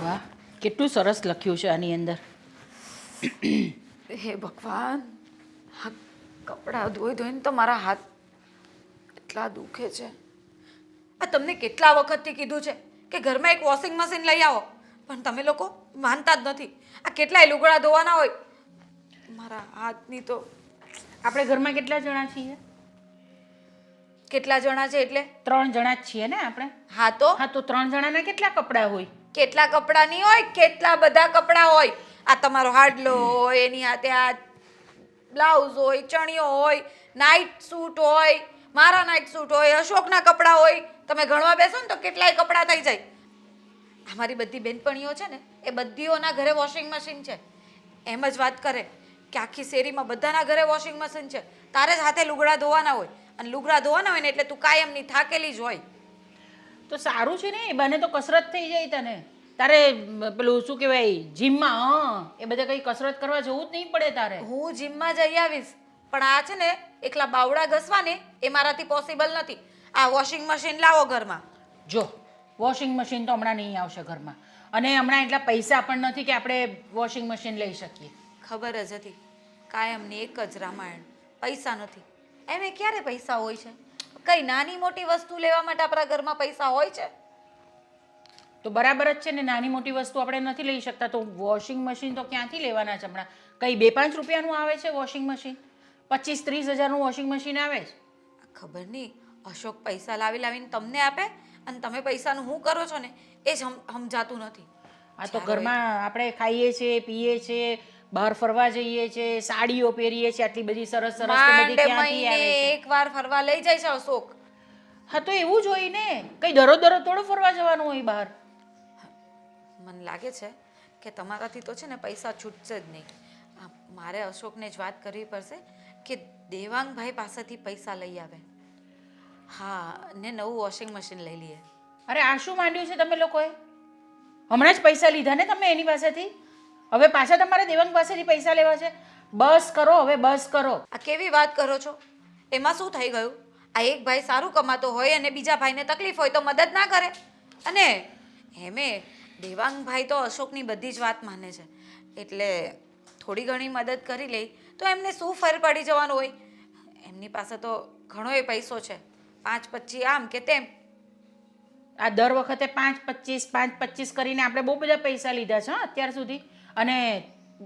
વાહ, કેટલું સરસ લખ્યું છે આની અંદર. હે ભગવાન, આ કપડાં ધોઈ ધોઈને તો મારા હાથ એટલા દુખે છે. આ તમને કેટલા વખતથી કીધું છે કે ઘરમાં એક વોશિંગ મશીન લઈ આવો, પણ તમે લોકો માનતા જ નથી. આ કેટલાય લુગડા ધોવાના હોય, મારા હાથની તો. આપણે ઘરમાં કેટલા જણા છીએ? કેટલા જણા છે એટલે? 3 જણા જ છીએ ને આપણે. હા તો હા, તો 3 જણાના કેટલા કપડાં હોય? કેટલા કપડાં નહીં હોય, કેટલા બધા કપડાં હોય. આ તમારો હાડલો હોય, એની હાથે આ બ્લાઉઝ હોય, ચણિયો હોય, નાઇટ સૂટ હોય, મારા નાઇટ સૂટ હોય, અશોકના કપડાં હોય. તમે ગણવા બેસો ને તો કેટલાય કપડાં થઈ જાય. અમારી બધી બેનપણીઓ છે ને, એ બધીઓના ઘરે વોશિંગ મશીન છે. એમ જ વાત કરે કે આખી શેરીમાં બધાના ઘરે વોશિંગ મશીન છે, તારે જ હાથે લુગડા ધોવાના હોય. અને લુગડા ધોવાના હોય ને એટલે તું કાયમની થાકેલી જ હોય. તો સારું છે ને, એ બને તો કસરત થઈ જાય તને. તારે પેલું શું કહેવાય જીમમાં, એ બધે કંઈ કસરત કરવા જવું જ નહીં પડે તારે. હું જીમમાં જઈ આવીશ, પણ આ છે ને એકલા બાવડા ઘસવાને એ મારાથી પોસિબલ નથી. આ વોશિંગ મશીન લાવો ઘરમાં. જો, વોશિંગ મશીન તો હમણાં નહીં આવશે ઘરમાં, અને હમણાં એટલા પૈસા પણ નથી કે આપણે વોશિંગ મશીન લઈ શકીએ. ખબર જ હતી, કાયમની એક જ રામાયણ, પૈસા નથી. એમે ક્યારે પૈસા હોય છે? કઈ નાની મોટી વસ્તુ લેવા માટે આપણા ઘરમાં પૈસા હોય છે? તો બરાબર જ છે ને, નાની મોટી વસ્તુ આપણે નથી લઈ શકતા, તો વોશિંગ મશીન તો ક્યાંથી લેવાના છે હમણાં? કંઈ 2-5 રૂપિયાનું આવે છે વોશિંગ મશીન? 25-30 હજારનું વોશિંગ મશીન આવે છે. ખબર નહીં, અશોક પૈસા લાવીને તમને આપે અને તમે પૈસાનું શું કરો છો ને એ જ સમજાતું નથી. આ તો ઘરમાં આપણે ખાઈએ છીએ, પીએ છીએ, બહાર ફરવા જઈએ છીએ, સાડીઓ પહેરીએ છીએ, આટલી બધી સરસ સરસ, તો બધી ક્યાંથી આવે છે? એકવાર ફરવા લઈ જાય છે અશોક. હા, તો એવું જ હોય ને, કંઈ દરરોજ થોડો ફરવા જવાનું હોય બહાર. મને લાગે છે કે તમારાથી તો છે ને પૈસા છૂટશે જ નહીં. મારે અશોકને જ વાત કરવી પડશે કે દેવાંગભાઈ પાસેથી પૈસા લઈ આવે. હા, ને નવું વોશિંગ મશીન લઈ લઈએ. અરે, આ શું માંડ્યું છે તમે લોકોએ? હમણાં જ પૈસા લીધા ને તમે એની પાસેથી, હવે પાછા તમારે દેવાંગ પાસેથી પૈસા લેવા છે? બસ કરો, હવે બસ કરો. આ કેવી વાત કરો છો? એમાં શું થઈ ગયું? આ એક ભાઈ સારું કમાતો હોય અને બીજા ભાઈને તકલીફ હોય તો મદદ ના કરે? અને એમે દેવાંગભાઈ તો અશોકની બધી જ વાત માને છે, એટલે થોડી ઘણી મદદ કરી લે તો એમને શું ફેર પડી જવાનું હોય? એમની પાસે તો ઘણો એ પૈસો છે, 5-25 આમ કે તેમ. આ દર વખતે 5-25 કરીને આપણે બહુ બધા પૈસા લીધા છે અત્યાર સુધી. અને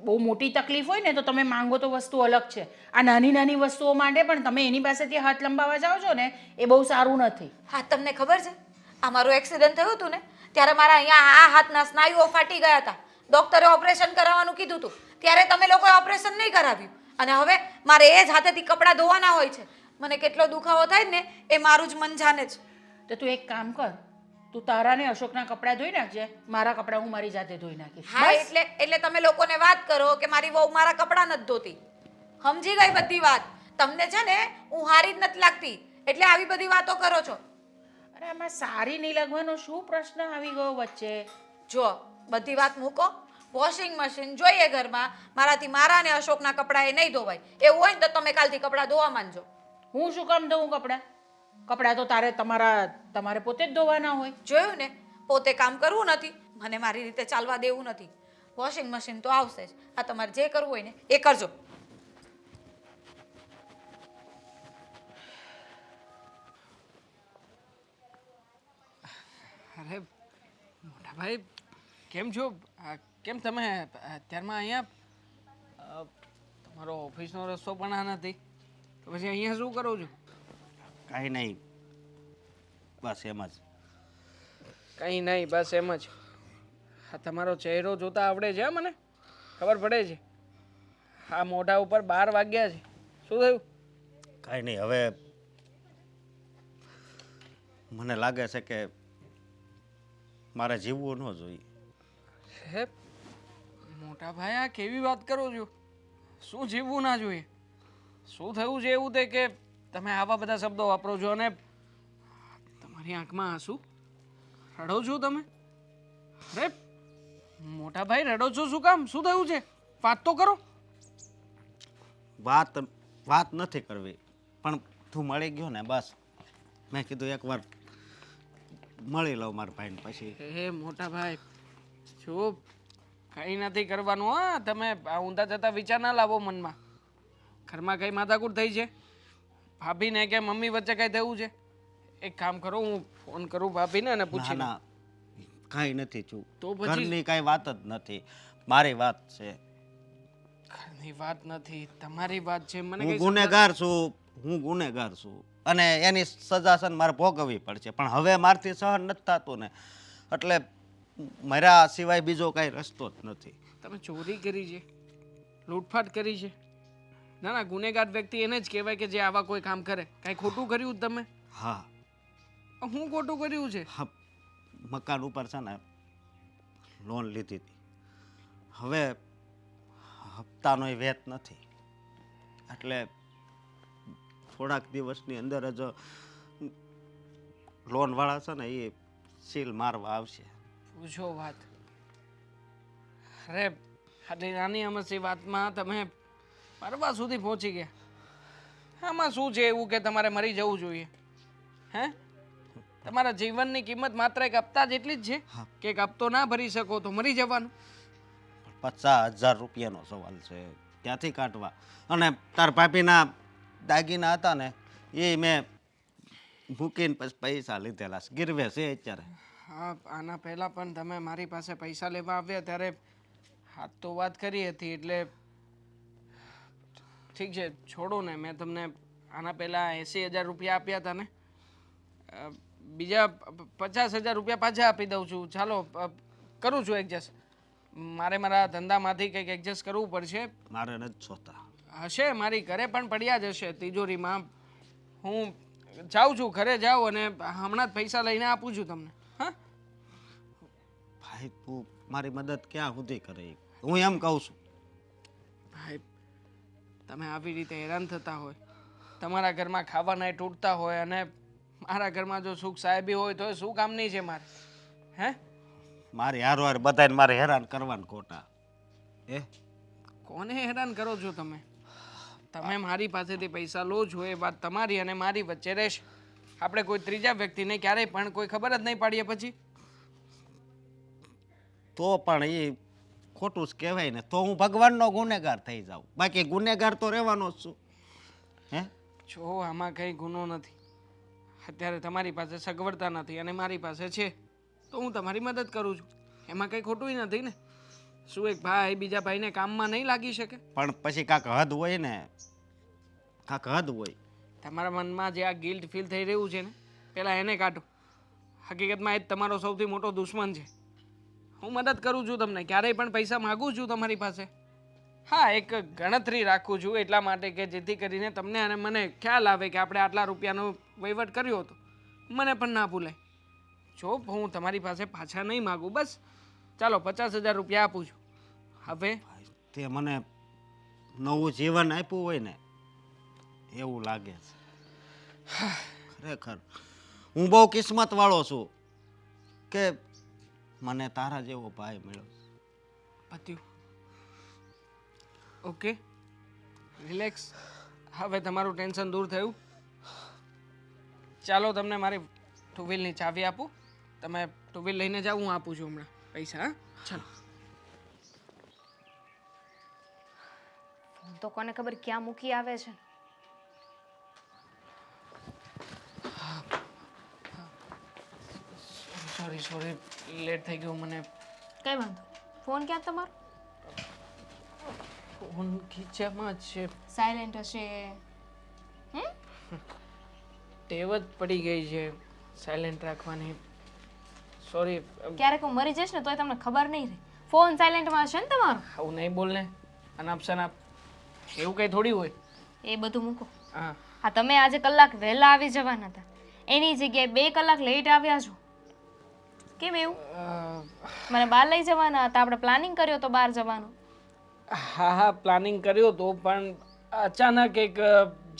બહુ મોટી તકલીફ હોય ને તો તમે માંગો તો વસ્તુ અલગ છે, આ નાની નાની વસ્તુઓ માટે પણ તમે એની પાસેથી હાથ લંબાવવા જાઓ છો ને, એ બહુ સારું નથી. હા, તમને ખબર છે આ મારું એક્સિડન્ટ થયું હતું ને ત્યારે મારા અહીંયા આ હાથના સ્નાયુઓ ફાટી ગયા હતા. ડોક્ટરે ઓપરેશન કરાવવાનું કીધું હતું, ત્યારે તમે લોકોએ ઓપરેશન નહીં કરાવ્યું, અને હવે મારે એ જ હાથેથી કપડાં ધોવાના હોય છે. મને કેટલો દુખાવો થાય ને એ મારું જ મન જાણે છે. તો તું એક કામ કર, તું તારા ને અશોકના કપડાં ધોઈ નાખજે, મારા કપડાં હું મારી જાતે ધોઈ નાખીશ. હા, એટલે તમે લોકોને વાત કરો કે મારી વહુ મારા કપડાં નથી ધોતી. સમજી ગઈ બધી વાત. તમને છે ને હું હારી જ નથી લાગતી, એટલે આવી બધી વાતો કરો છો. અરે, આમાં સારી નહીં લાગવાનો શું પ્રશ્ન આવી ગયો વચ્ચે? જો, બધી વાત મૂકો. વોશિંગ મશીન જોઈએ ઘરમાં. મારાથી મારા ને અશોકના કપડાં એ નહીં ધોવાય. એવું હોય ને તો તમે કાલથી કપડાં ધોવા માંડજો. હું શું કામ ધોઉં કપડાં? કપડાં તો તમારે પોતે જ ધોવાના હોય. જોયું ને, પોતે કામ કરવું નથી, મને મારી રીતે ચાલવા દેવું નથી. વોશિંગ મશીન તો આવશે જ. આ તમારે જે કરવું હોય ને એ કરજો. અરે મોટા ભાઈ, કેમ છો? કેમ તમે અત્યારમાં અહીંયા? તમારો ઓફિસનો રસ્તો પણ આ નથી, તો પછી અહીંયા શું કરો છો? કાંઈ નહીં, બસ એમ જ. કંઈ નહીં, બસ એમ જ. હા, તમારો ચહેરો જોતા આવડે છે, મને ખબર પડે છે. આ મોઢા ઉપર 12 વાગ્યા છે. શું થયું? કાંઈ નહીં, હવે મને લાગે છે કે મારે જીવવું ન જોઈએ. હે મોટા ભાઈ, આ કેવી વાત કરો છો? શું જીવવું ના જોઈએ? શું થયું છે એવું તે કે તમે આવા બધા શબ્દો વાપરો છો અને તમારી આંખમાં આંસુ? રડો છો તમે? અરે મોટા ભાઈ, રડો છો શું કામ? શું થયું છે? વાત તો કરો. વાત નથી કરવી, પણ તું મળી ગયો ને, બસ મેં કીધું એકવાર મળી લઉં મારા ભાઈને. પછી હે મોટા ભાઈ, જો કંઈ નથી કરવાનું હા તમે આ ઊંધા જતા વિચાર ના લાવો મનમાં ઘરમાં કઈ માથાકૂટ થઈ છે ભાભીને કે મમ્મી વચ્ચે કઈ થયું છે એક કામ કરો હું ફોન કરું ભાભીને અને ના પૂછી લઉં. ના કાંઈ નથી છું તો પછી? ઘરની કાંઈ વાત જ નથી મારી વાત છે ઘરની વાત નથી તમારી વાત છે મને હું કઈ ગુનેગાર છું અને એની સજા છે ને મારે ભોગવવી પડશે પણ હવે મારથી સહન નથી થતું ને એટલે મારા સિવાય બીજો કાંઈ રસ્તો જ નથી તમે ચોરી કરી છે લૂંટફાટ કરી છે ના ના ગુનેગાર વ્યક્તિ એને જ કહેવાય કે જે આવા કોઈ કામ કરે કાંઈ ખોટું કર્યું તમે હા હું ખોટું કર્યું છે હા મકાન ઉપર છે ને લોન લીધી હતી હવે હપ્તાનો વેત નથી એટલે થોડાક દિવસની અંદર જ લોનવાળા છે ને એ સીલ મારવા આવશે પૂછો વાત અરે આટલી નાની અમસ્તી વાતમાં તમે મરવા સુધી પહોંચી ગયા આમાં શું છે એવું કે તમારે મરી જવું જોઈએ હે તમારા જીવનની કિંમત માત્ર એક હપ્તા જેટલી જ છે કે એક હપ્તો ના ભરી શકો તો મરી જવાનું 50,000 રૂપિયાનો સવાલ છે ત્યાંથી કાઢવા અને તાર ભાભીના દાગીના હતા ને એ મેં મૂકીને પછી પૈસા લીધેલા છે ગીરવે છે અત્યારે હા આના પહેલાં પણ તમે મારી પાસે પૈસા લેવા આવ્યા ત્યારે હાથ તો વાત કરી હતી એટલે ઠીક છે છોડો ને મેં તમને આના પહેલાં 80,000 રૂપિયા આપ્યા હતા ને બીજા 50,000 રૂપિયા પાછા આપી દઉં છું ચાલો કરું છું એડજસ્ટ મારે મારા ધંધામાંથી કંઈક એડજસ્ટ કરવું પડશે મારે નથી જોતા હશે મારી ઘરે પણ પડ્યા જ હશે તિજોરીમાં હું જાઉં છું ઘરે જાઉં અને હમણાં જ પૈસા લઈને આપું છું તમને હા ભાઈ તું મારી મદદ ક્યાં સુધી કરે હું એમ કહું છું ભાઈ તમે આવી રીતે હેરાન થતા હોય તમારા ઘરમાં ખાવાના તૂટતા હોય અને મારા ઘરમાં જો સુખ સાહેબી હોય તો એ શું કામની છે મારે હે મારી હારવાર બધાને મારે હેરાન કરવાનું ખોટા એ કોને હેરાન કરો છો તમે તમે મારી પાસેથી પૈસા લો છો એ વાત તમારી અને મારી વચ્ચે રહેશે આપણે કોઈ ત્રીજા વ્યક્તિને ક્યારેય પણ કોઈ ખબર જ નહીં પાડીએ પછી તો પણ એ ખોટું જ કહેવાય ને તો હું ભગવાનનો ગુનેગાર થઈ જાઉં બાકી ગુનેગાર તો રહેવાનો જ છું હે જો આમાં કંઈ ગુનો નથી અત્યારે તમારી પાસે સગવડતા નથી અને મારી પાસે છે તો હું તમારી મદદ કરું છું એમાં કંઈ ખોટું નથી ને શું એક ભાઈ બીજા ભાઈને કામમાં નહીં લાગી શકે પણ પછી કાંક હદ હોય ને કાંક હદ હોય તમારા મનમાં જે આ ગિલ્ટ ફીલ થઈ રહ્યું છે ને પહેલાં એને કાઢો હકીકતમાં એ જ તમારો સૌથી મોટો દુશ્મન છે હું મદદ કરું છું તમને ક્યારેય પણ પૈસા માગું છું તમારી પાસે હા એક ગણતરી રાખું છું એટલા માટે કે જેથી કરીને તમને અને મને ખ્યાલ આવે કે આપણે આટલા રૂપિયાનો વહીવટ કર્યો હતો મને પણ ના ભૂલાય જો હું તમારી પાસે પાછા નહીં માગું બસ ચાલો 50,000 રૂપિયા આપું છું હવે તે મને નવું જીવન આપ્યું હોય ને એવું લાગે છે ખરેખર હું બહુ કિસ્મત વાળો છું કે મને તારા જેવો ભાઈ મળ્યો પત્યું ઓકે રિલેક્સ હવે તમારું ટેન્શન દૂર થયું ચાલો તમને મારી ટુ વ્હીલની ચાવી આપું તમે ટુ વ્હીલ લઈને જાઓ હું આપું છું હમણાં પૈસા હા ચાલો ફોન તો કોને ખબર ક્યાં મૂકી આવે છે. સોરી લેટ થઈ ગયું મને કઈ વાંધો ફોન ક્યાં તમારો ફોન ખીચામાં જ છે સાયલેન્ટ હશે. ટેવ જ પડી ગઈ છે સાયલેન્ટ રાખવાની સોરી ક્યારેક હું મરી જઈશ ને તોય તમને ખબર નહીં રહે. ફોન સાયલેન્ટમાં હશે ને તમારો. આવું નહીં બોલ ને અનાપ શનાપ એવું કંઈ થોડી હોય એ બધું મૂકો. હા હા તમે આજે કલાક વહેલા આવી જવાના હતા એની જગ્યાએ 2 કલાક લેટ આવ્યા છો. કેમ એવું? મને બહાર લઈ જવાના હતા આપણે પ્લાનિંગ કર્યો તો બહાર જવાનો. હા પ્લાનિંગ કર્યો તો પણ અચાનક એક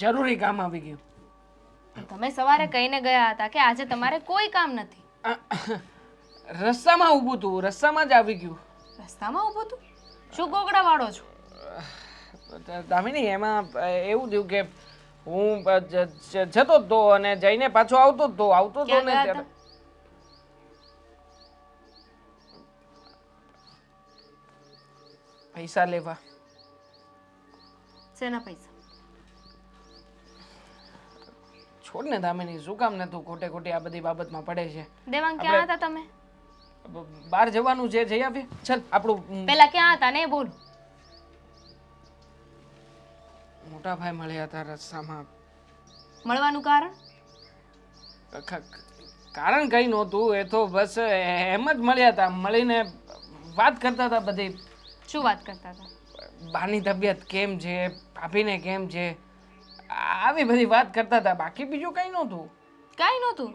જરૂરી કામ આવી ગયું. તમે સવારે કહીને ગયા હતા કે આજે તમારે કોઈ કામ નથી. રસ્તામાં ઊભું હતું રસ્તામાં જ આવી ગયું. રસ્તામાં ઊભું હતું? શું ગોગડા વાળો છો? દામિની એમાં એવું થયું કે હું જતો જ તો અને જઈને પાછો આવતો જ તો ક્યાં ગયા હતા? પૈસા લેવા. શેના પૈસા? છોડ ને દામિની, શું કામ ને તું ખોટે ખોટી આ બધી બાબતમાં પડે છે? દેવાંગ ક્યાં હતા તમે? બહાર જવાનું છે, જઈ આવીએ. ચાલ આપણું પેલા ક્યાં હતા ને એ બોલો. મોટા ભાઈ મળ્યા હતા રસ્તામાં. મળવાનું કારણ? કારણ કઈ નહોતું, એ તો બસ એમ જ મળ્યા હતા. મળીને વાત કરતા હતા બધી. શું વાત કરતા હતા? બાની તબિયત કેમ છે, ભાભીને કેમ છે, આવી બધી વાત કરતા હતા. બાકી બીજું કઈ નહોતું. કાંઈ નહોતું.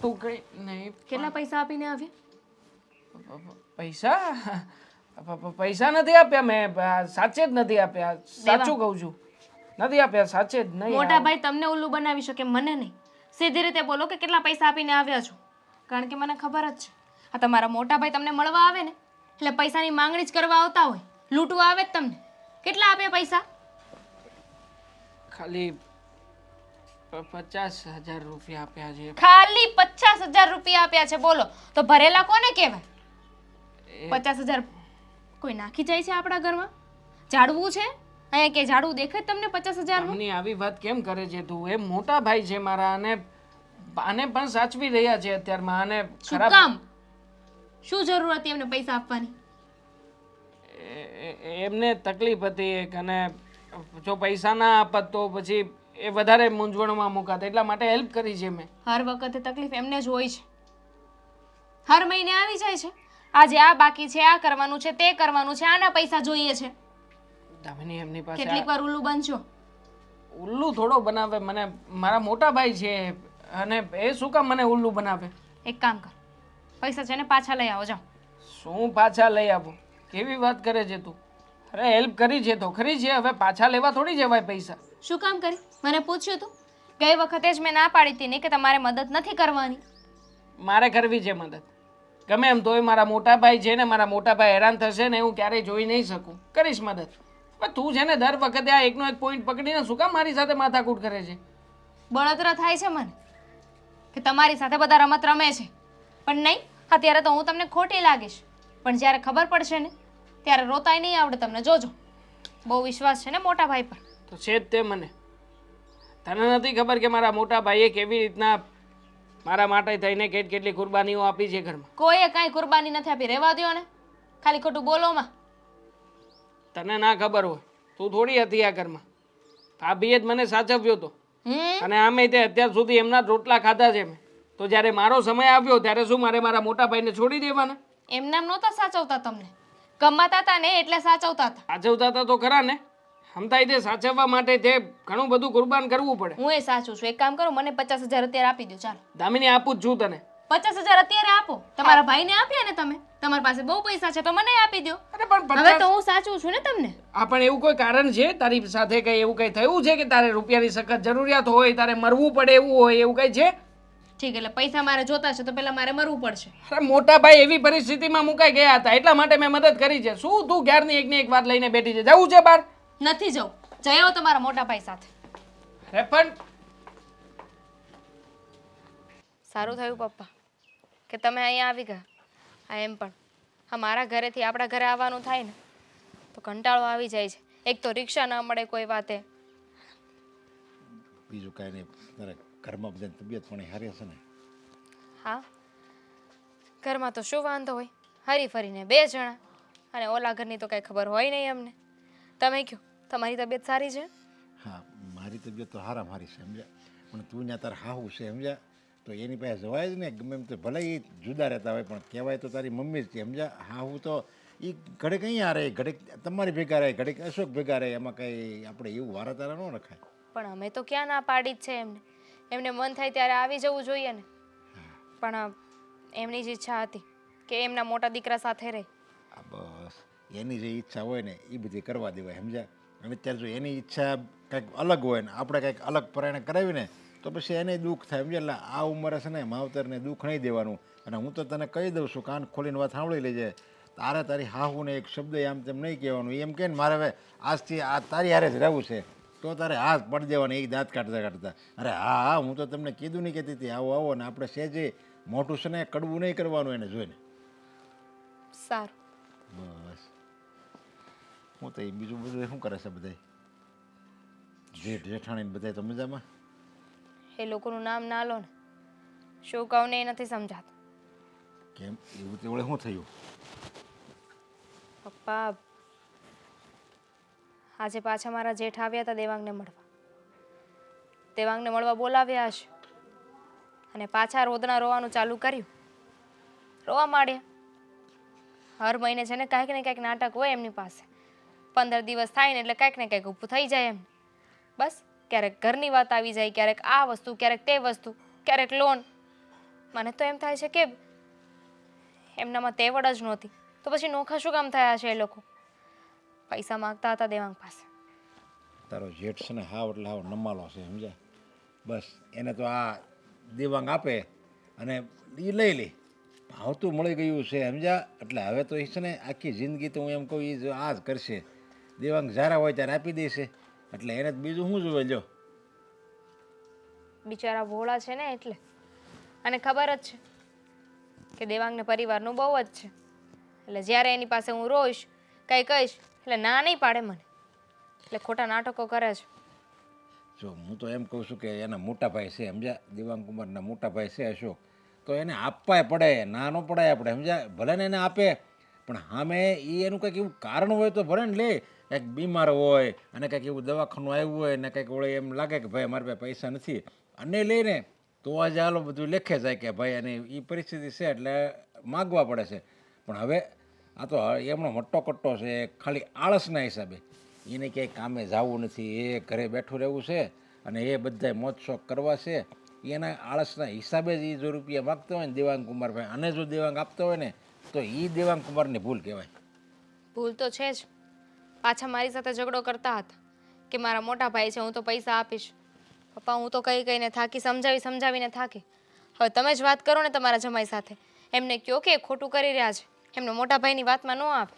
તું કઈ નહીં. કેટલા પૈસા આપીને આવ્યા? પૈસા પૈસા નથી આપ્યા મેં, સાચે જ નથી આપ્યા. સાચું કહું છું, નથી આપ્યા, સાચે જ નહીં. મોટા ભાઈ તમને ઉલ્લુ બનાવી શકે, મને નહીં. સીધી રીતે બોલો કે કેટલા પૈસા આપીને આવ્યા છો, કારણ કે મને ખબર જ છે આ તમારા મોટા ભાઈ તમને મળવા આવે ને એટલે પૈસાની માંગણી જ કરવા આવતા હોય, લૂંટવા આવે જ તમને. કેટલા આપ્યા પૈસા? ખાલી 50,000 રૂપિયા આપ્યા છે. ખાલી 50,000 રૂપિયા આપ્યા છે, બોલો તો ભરેલા કોને કહેવાય? 50,000 કોઈ નાખી જાય છે આપણા ઘરમાં? ઝાડવું છે અહીંયા કે ઝાડવું દેખાય તમને 50,000 નું? આમની આવી વાત કેમ કરે છે તું? એ મોટા ભાઈ છે મારા, અને આને પણ સાચવી રહ્યા છે અત્યારમાં. આને શું ખરાબ કામ? શું જરૂર હતી એમને પૈસા આપવાની? એમને તકલીફ હતી એક, અને જો પૈસા ના આપત તો પછી એ વધારે મૂંઝવણમાં મુકાત, એટલા માટે હેલ્પ કરી છે મેં. હર વખતે તકલીફ એમને જ હોય છે, હર મહિને આવી જાય છે. આજે આ બાકી છે, આ કરવાનું છે, તે કરવાનું છે, આના પૈસા જોઈએ છે. દામિની એમની પાસે કેટલીક વાર ઉલ્લુ બનશો. ઉલ્લુ થોડો બનાવે મને, મારા મોટા ભાઈ છે, અને એ શું કામ મને ઉલ્લુ બનાવે? એક કામ કર, પૈસા છે ને પાછા લઈ આવો, જાઓ. શું પાછા લઈ આવું? કેવી વાત કરે છે તું? અરે હેલ્પ કરી છે તો ખરી છે, હવે પાછા લેવા થોડી જવાય પૈસા. શું કામ કરી? મને પૂછ્યું તું ગઈ વખતે જ મેં ના પાડી હતી ને કે તમારે મદદ નથી કરવાની. મારે કરવી છે મદદ, ગમે એમ તોય મારા મોટા ભાઈ છે ને, મારા મોટા ભાઈ હેરાન થશે ને હું ક્યારેય જોઈ નહીં શકું. કરીશ મદદ. પણ તું છે ને દર વખતે આ એકનો એક પોઈન્ટ પકડીને શું કામ મારી સાથે માથાકૂટ કરે છે? બળતરા થાય છે મને કે તમારી સાથે બધા રમત રમે છે, પણ નહીં, અત્યારે તો હું તમને ખોટી લાગીશ, પણ જ્યારે ખબર પડશે ને ત્યારે રોતાય નહીં આવડે તમને, જોજો. બહુ વિશ્વાસ છે ને મોટા ભાઈ પર. તો છે જ તે. મને તને નથી ખબર કે મારા મોટા ભાઈએ કેવી રીતના મારા માટે થઈને કેટલી કુરબાનીઓ આપી છે ઘરમાં? કોઈએ કાંઈ કુરબાની નથી આપી, રહેવા દ્યો ને, ખાલી ખોટું બોલોમાં. તને ના ખબર હોય, તું થોડી હતી આ ઘરમાં. ભાભીએ જ મને સાચવ્યો હતો, અને આમે તે અત્યાર સુધી એમના જ રોટલા ખાધા છે મેં. તો જ્યારે મારો સમય આવ્યો ત્યારે શું મારે મારા મોટા ભાઈને છોડી દેવાના? એમનામ નહોતા સાચવતા તમને, કમાતા હતા ને એટલે સાચવતા હતા. સાચવતા હતા તો ખરા ને, હમતાઈ તે સાચવવા માટે તે ઘણું બધું કુરબાન કરવું પડે. હું એ સાચું છું. એક કામ કરો, મને 50,000 અત્યારે આપી દો, ચાલો. દામિની આપું જ છું તને. 50,000 અત્યારે આપો. તમારા ભાઈને આપ્યા ને તમે, તમારી પાસે બહુ પૈસા છે તો મને આપી દો. અરે પણ હવે તો હું સાચું છું ને તમને. આ પણ એવું કોઈ કારણ છે તારી સાથે? કઈ એવું કઈ થયું છે કે તારે રૂપિયાની સખત જરૂરિયાત હોય, તારે મરવું પડે એવું હોય, એવું કઈ છે? ઠીક, એટલે પૈસા મારે જોતા છે તો પેલા મારે મરવું પડશે. અરે મોટા ભાઈ એવી પરિસ્થિતિમાં મુકાઈ ગયા હતા, એટલા માટે મેં મદદ કરી છે. શું તું ક્યારની એકની એક વાત લઈને બેઠી છે? જવું છે બહાર? નથી જવું, જયો તમારા મોટા ભાઈ સાથે. અરે પણ સારું થયું પપ્પા કે તમે અહીંયા આવી ગયા. આ એમ પણ હા, મારા ઘરેથી આપણા ઘરે આવવાનું થાય ને તો કંટાળો આવી જાય છે. એક તો રિક્ષા ના મળે કોઈ વાતે. બીજું કાંઈ નહીં, તારે ઘરમાં બધાની તબિયત પણ સારી હશે ને? હા, ઘરમાં તો શું વાંધો હોય, હરી ફરીને 2 જણા, અને ઓલા ઘરની તો કાંઈ ખબર હોય નહીં અમને. તમે કહો, તમારી તબિયત સારી છે? હા, મારી તબિયત તો સારામાં સારી છે, સમજ્યા. પણ તું ત્યાં તારે હાહુ છે, સમજ્યા, તો એની પાસે જવાય જ ને. ગમે એમ તો ભલે એ જુદા રહેતા હોય પણ કહેવાય તો તારી મમ્મી જ છે, સમજ્યા. હાહુ તો એ ઘડીક અહીંયા રહે, ઘડીક તમારી ભેગા રહે, ઘડીક અશોક ભેગા રહે, એમાં કંઈ આપણે એવું વારા તારા ન રખાય. પણ અમે તો ક્યાં ના પાડી જ છે એમને. એમને મન થાય ત્યારે આવી જવું જોઈએ ને. પણ એમની જ ઈચ્છા હતી કે એમના મોટા દીકરા સાથે રહે. આ બસ એની જે ઈચ્છા હોય ને એ બધી કરવા દેવાય, સમજ્યા. અને અત્યારે જો એની ઈચ્છા કંઈક અલગ હોય ને આપણે કંઈક અલગ પરાયણે કરાવીને તો પછી એને દુઃખ થાય, સમજ્યા. એટલે આ ઉંમરે છે ને માવતરને દુઃખ નહીં દેવાનું. અને હું તો તને કહી દઉં છું, કાન ખોલીને વાત સાંભળી લેજે. તારે તારી હાહુને એક શબ્દ આમ તેમ નહીં કહેવાનું. એમ કહે ને મારે હવે આજથી આ તારી હારે જ રહેવું છે તો તારે હાથ પડી દેવાના, એક દાંત કાઢતા કાઢતા. અરે હા હા, હું તો તમને કીધું નહીં કહેતી હતી આવો આવો, ને આપણે સહેજે મોટું છે ને કડવું નહીં કરવાનું એને જોઈને. સારું. બસ હું તો એ બીજું બધું શું કરે છે બધાય? જેઠ જેઠાણી ને બધાય તો મજામાં? એ લોકોનું નામ ના લો ને. શું કહું ને એ નથી સમજાતું. કેમ એવું તે વળે શું થયું? પપ્પા, આજે પાછા મારા જેઠ આવ્યા હતા દેવાંગને મળવા. દેવાંગને મળવા બોલાવ્યા હશે અને પાછા રોદના રોવાનું ચાલુ કર્યું. રોવા માંડ્યા. હર મહિને છે ને કાંઈક ને કાંઈક નાટક હોય એમની પાસે. 15 દિવસ થાય ને એટલે કાંઈક ને કાંઈક ઊભું થઈ જાય એમ. બસ ક્યારેક ઘરની વાત આવી જાય, ક્યારેક આ વસ્તુ, ક્યારેક તે વસ્તુ, ક્યારેક લોન. મને તો એમ થાય છે કે એમનામાં તેવડ જ નહોતી તો પછી નોખા શું કામ થયા છે એ લોકો? પૈસા માંગતા હતા દેવાંગ પાસે. તારો જેઠ છે ને હાવ એટલે હાવ નમાલો છે સમજ્યા? બસ એને તો આ દેવાંગ આપે અને એ લઈ લે. ભાવતું મળી ગયું છે સમજ્યા? એટલે હવે તો એ છે ને આખી જિંદગી તો હું એમ કહું એ આ જ કરશે. દેવાંગ જ્યારે હોય ત્યારે આપી દેશે. એટલે એને જ બીજું શું જોવે લ્યો. બિચારા ભોળા છે ને એટલે. અને ખબર જ છે કે દેવાંગને પરિવારનું બહુ જ છે. એટલે જ્યારે એની પાસે હું રોઈશ, કંઈ કહીશ એટલે ના નહીં પાડે મને. એટલે ખોટા નાટકો કરે છે. જો હું તો એમ કહું છું કે એના મોટા ભાઈ છે સમજ્યા? દેવાંગ કુમારના મોટા ભાઈ છે અશોક, તો એને આપવાય પડે, ના ન પડાય આપણે સમજ્યા? ભલે ને એને આપે પણ સામે એ એનું કંઈક એવું કારણ હોય તો ભલે ને લે. કંઈક બીમાર હોય અને કંઈક એવું દવાખાનું આવ્યું હોય ને કંઈક વળે એમ લાગે કે ભાઈ મારી પાસે પૈસા નથી અને લઈને તો આજે હાલો બધું લેખે જાય કે ભાઈ અને એ પરિસ્થિતિ છે એટલે માગવા પડે છે. પણ હવે આ તો એમનો મટ્ટો કટ્ટો છે ખાલી આળસના હિસાબે. એને ક્યાંય કામે જવું નથી, એ ઘરે બેઠું રહેવું છે અને એ બધાય મોજ શોખ કરવા છે. એના આળસના હિસાબે જ એ જો રૂપિયા માગતો હોય ને દેવાંગ કુમારભાઈ, અને જો દેવાંગ આપતો હોય ને તો એ દેવાંગ કુમારની ભૂલ કહેવાય. ભૂલ તો છે જ. પાછા મારી સાથે ઝઘડો કરતા હતા કે મારા મોટા ભાઈ છે, હું તો પૈસા આપીશ. પપ્પા, હું તો કહી કહીને થાકી, સમજાવીને થાકી. હવે તમે જ વાત કરો ને તમારા જમાઈ સાથે. એમને કહો કે એ ખોટું કરી રહ્યા છે. એમનો મોટા ભાઈની વાતમાં ન આવે.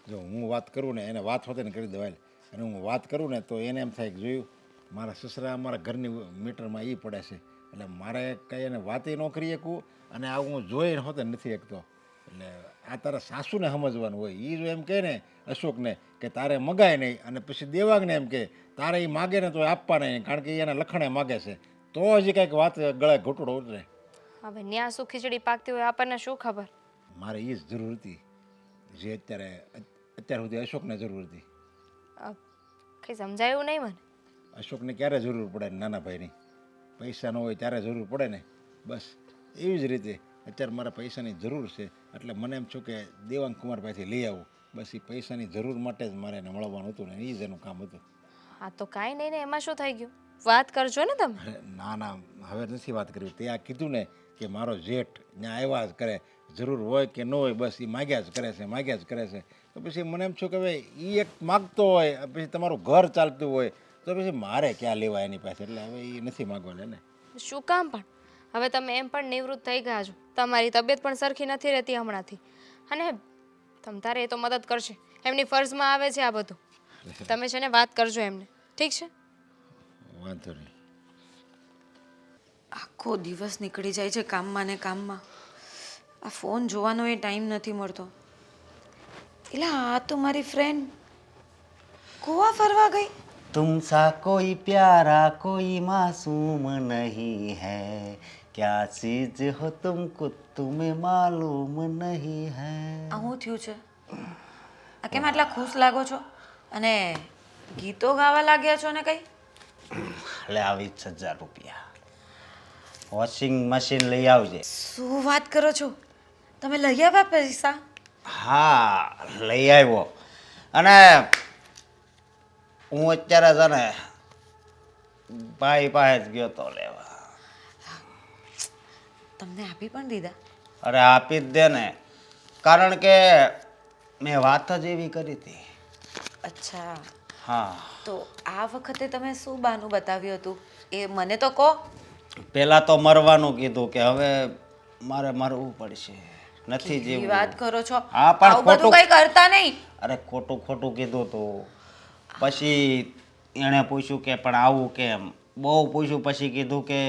જો હું વાત કરું ને એને વાત હોતે ને કરી દેવાય. અને હું વાત કરું ને તો એને એમ થાય કે જોયું મારા સસરા અમારા ઘરની મીટરમાં એ પડે છે એટલે મારે કંઈ એને વાતે ન કરી શકું અને આ હું જોઈ હોતે નથી શકતો. એટલે આ તારા સાસુને સમજવાનું હોય. એ જો એમ કહે ને અશોકને કે તારે મગાય નહીં અને પછી દેવાંગને એમ કે તારે એ માગે ને તો આપવા નહીં કારણ કે એના લખણે માગે છે તો હજી કંઈક વાત ગળે ઘૂંટડો ઉતરે. હવે ન્યા શું ખીચડી પાકતી હોય આપણને શું ખબર? મારે એ જ જરૂર હતી જે અત્યાર સુધી અશોકને જરૂર હતી. કંઈ સમજાયું નહીં મને. અશોકને ક્યારે જરૂર પડે નાના ભાઈની? પૈસા ન હોય ત્યારે જરૂર પડે ને. બસ એવી જ રીતે અત્યારે મારા પૈસાની જરૂર છે એટલે મને એમ છું કે દેવાંગ કુમાર પાસેથી લઈ આવું. બસ એ પૈસાની જરૂર માટે જ મારે એને મળવાનું હતું ને એ જ એનું કામ હતું. હા તો કાંઈ નહીં ને, એમાં શું થઈ ગયું? વાત કરજો ને તમે. ના ના હવે નથી વાત કરવી. તે આ કીધું ને કે મારો જેઠ ત્યાં આવ્યા જ કરે, જરૂર હોય કે ન હોય બસ એ માગ્યા જ કરે છે. તો પછી મને એમ છું કે હવે એ એક માગતો હોય પછી તમારું ઘર ચાલતું હોય તો પછી મારે ક્યાં લેવા એની પાસે. એટલે હવે એ નથી માગવા લે ને. શું કામ પણ? હવે તમે એમ પણ નિવૃત્ત થઈ ગયા છો. તમારી તબિયત પણ સરખી નથી રહેતી હમણાંથી. અને તમતારે એ તો મદદ કરશે. એમની ફરજમાં આવે છે આ બધું. તમે છે ને વાત કરજો એમને, ઠીક છે? વાંધો નહીં. આખો દિવસ નીકળી જાય છે કામમાં ને કામમાં. આ ફોન જોવાનો એ ટાઈમ નથી મળતો. એટલે આ તો મારી ફ્રેન્ડ ગોવા ફરવા ગઈ. तुम सा कोई प्यारा कोई मासूम नहीं है, क्या चीज हो तुमको तुम्हें मालूम नहीं है. આ શું થયું છે? આ કેમ આટલા ખુશ લાગો છો અને ગીતો ગાવા લાગ્યા છો ને કઈ? લે આવી 6000 રૂપિયા. વોશિંગ મશીન લઈ આવજે. શું વાત કરો છો? તમે લઈ આવ્યા પૈસા? હા લઈ આવ્યો. અને હું અત્યારે છે ને ભાઈ પાસે જ ગયો તો લેવા. તમને આપી પણ દીધા? અરે આપી જ દે ને, કારણ કે મેં વાત જ એવી કરી હતી. અચ્છા, હા તો આ વખતે તમે શું બહાનું બતાવ્યું હતું એ મને તો કહો. પેલા તો મરવાનું કીધું કે હવે મારે મરવું પડશે, નથી કેવી જીવવું. વાત કરો છો? હા પણ આવું બધું કઈ કરતા નહીં. અરે ખોટું કીધું તું. પછી એણે પૂછ્યું કે પણ આવું કેમ, બહુ પૂછ્યું પછી કીધું કે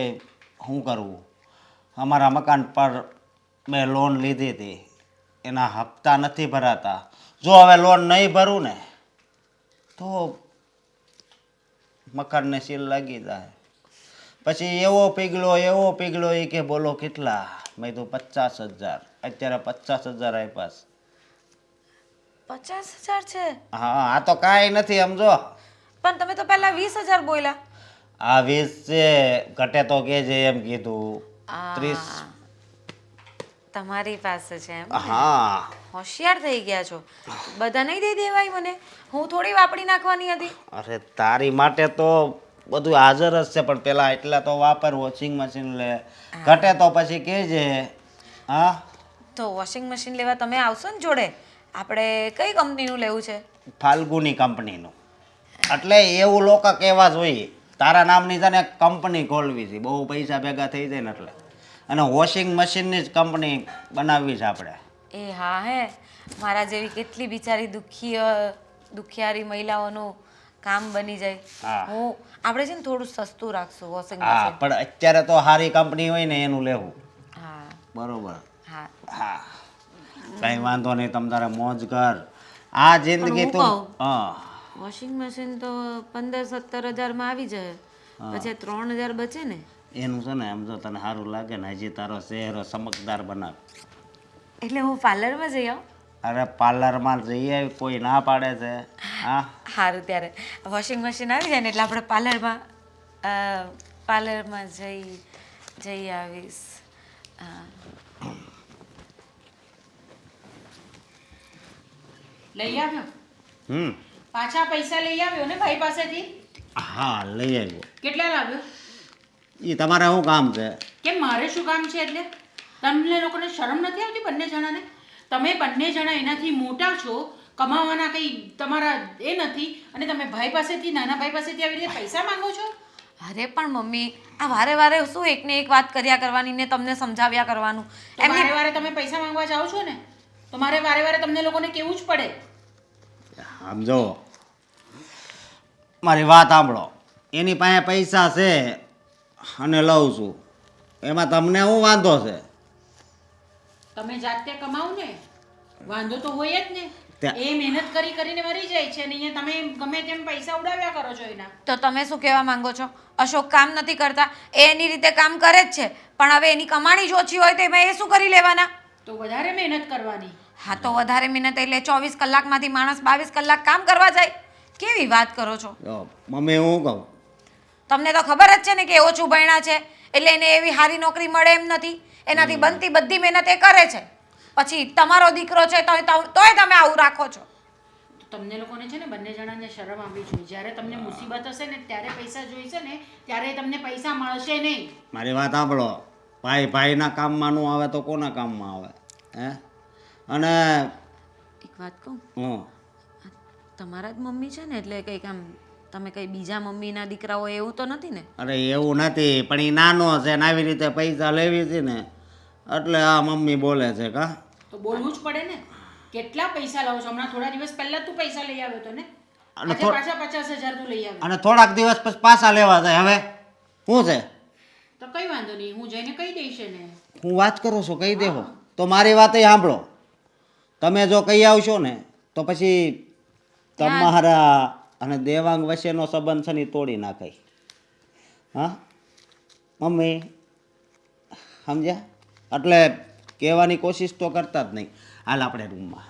શું કરવું. અમારા મકાન પર મેં લોન લીધી હતી એના હપ્તા નથી ભરાતા. જો હવે લોન નહીં ભરું ને તો મકાનને સીલ લાગી જાય. પછી એવો પીગળો એ કે બોલો કેટલા? મેં તો 50,000. અત્યારે 50,000 આપ્યા છે. 50,000 છે? હા, આ તો કાંઈ નથી સમજો. પણ તમે તો પહેલા 20,000 બોલ્યા. આ 20 છે, ઘટે તો કે છે એમ કીધું. 30. તમારી પાસે છે એમ? હા, હોશિયાર થઈ ગયા છો. બધા નહીં દઈ દેવાય મને? હું થોડી વાપરી નાખવાની હતી. અરે તારી માટે તો બધું હાજર જ છે, પણ પેલા એટલા તો વાપર. વોશિંગ મશીન લે, ઘટે તો પછી કહેજે. હા, તો વોશિંગ મશીન લેવા તમે આવશો ને જોડે? આપણે કઈ કંપનીનું લેવું છે? ફાલ્ગુની કંપનીનું. એટલે એવું લોકો કહેવા જોઈએ. તારા નામની છે ને કંપની ખોલવી છે, બહુ પૈસા ભેગા થઈ જાય ને એટલે. અને વોશિંગ મશીનની જ કંપની બનાવવી છે આપણે. એ હા હે, મારા જેવી કેટલી બિચારી દુખિયારી મહિલાઓનું કામ બની જાય. હા. આપણે છે ને થોડું સસ્તું રાખશું વોશિંગ હા, મશીન. પણ અત્યારે તો સારી કંપની હોય ને એનું લેવું. હા બરોબર. હા. હા, કઈ વાંધો નહીં, તમ તારે મોજ કર. આ જિંદગી હું તું કહું? હા, વોશિંગ મશીન તો 15-17 હજારમાં આવી જાય, પછી 3,000 બચે ને. એનું છે ને એમ જો તને સારું લાગે ને હજી તારો ચહેરો ચમકદાર બનાવ. એટલે હું પાર્લરમાં જઈ આવું? અરે પાર્લરમાં જઈએ, કોઈ ના પાડે છે? હા, સારું, ત્યારે વોશિંગ મશીન આવી જાય ને એટલે આપણે પાર્લરમાં જઈ આવીશ. લઈ આવ્યો? હમ, પાછા પૈસા લઈ આવ્યો ને ભાઈ પાસેથી? હા, લઈ આવ્યો. કેટલા લાવ્યો? એ તમારે શું કામ છે? કેમ મારે શું કામ છે? એટલે તમને લોકોને શરમ નથી આવતી બંને જણાને? તમે બંને જણા એનાથી મોટા છો, કમાવાના કંઈ તમારા એ નથી, અને તમે ભાઈ પાસેથી, નાના ભાઈ પાસેથી આવી રીતે પૈસા માંગો છો? અરે પણ મમ્મી, આ વારે વારે શું એકને એક વાત કર્યા કરવાની ને તમને સમજાવ્યા કરવાનું? તો વારે વારે તમે પૈસા માંગવા જાઓ છો ને, તો મારે વારે વારે તમને લોકોને કેવું જ પડે. સમજો, મારી વાત સાંભળો. એની પાસે પૈસા છે અને લઉં છું, એમાં તમને શું વાંધો છે? તમે જાતે કમાવ ને, વાંધો તો હોય જ ને. ત્યાં- એ મહેનત કરી કરીને મરી જાય છે, અને અહીંયા તમે ગમે તેમ પૈસા ઉડાવ્યા કરો છો એના. તો તમે શું કહેવા માંગો છો? અશોક કામ નથી કરતા, એ એની રીતે કામ કરે જ છે, પણ હવે એની કમાણી જ ઓછી હોય તો એમાં એ શું કરી લેવાના? તો વધારે મહેનત કરવાની. હા, તો વધારે મહેનત એટલે 24 કલાકમાંથી માણસ 22 કલાક કામ કરવા જાય? કેવી વાત કરો છો? જો, મમ્મી હું કહું, તમને તો ખબર જ છે ને કે એ ઓછું ભણ્યા છે, એટલે એને એવી સારી નોકરી મળે એમ નથી. એનાથી બનતી બધી મહેનત એ કરે છે, પછી તમારો દીકરો છે તોય તમે આવું રાખો છો. તો તમને લોકોને છે ને બંને જણાને શરમ આવવી જોઈએ. જ્યારે તમને મુસીબત હશે ને ત્યારે પૈસા જોઈશે ને ત્યારે તમને પૈસા મળશે નહીં. મારી વાત સાંભળો. ભાઈ ભાઈના કામમાં ન આવે તો કોના કામમાં આવે? હે? અને એક વાત કહું, હું તમારા જ મમ્મી છે ને, એટલે કંઈક આમ તમે કંઈ બીજા મમ્મીના દીકરા હોય એવું તો નથી ને? અરે એવું નથી, પણ એ નાનો છે ને આવી રીતે પૈસા લેવી છે ને એટલે આ મમ્મી બોલે છે. કા તો બોલવું જ પડે ને. કેટલા પૈસા લાવો છો? હમણાં થોડા દિવસ પહેલા તું પૈસા લઈ આવ્યો તો ને, અને આજે પાછા 50,000 તું લઈ આવ્યો. અને થોડાક દિવસ પછી પાછા લેવા જાય. હવે શું છે? તો કઈ વાંધો નહીં, હું જઈને કહી દઈશ ને. હું વાત કરું છું, કહી દેવો તો મારી વાત સાંભળો. તમે જો કહી આવશો ને તો પછી તમારા અને દેવાંગ વચ્ચેનો સંબંધ છે ને ઈ તોડી નાખાય. હા મમ્મી, સમજ્યા? એટલે કહેવાની કોશિશ તો કરતા જ નહીં. હાલ આપણે રૂમમાં.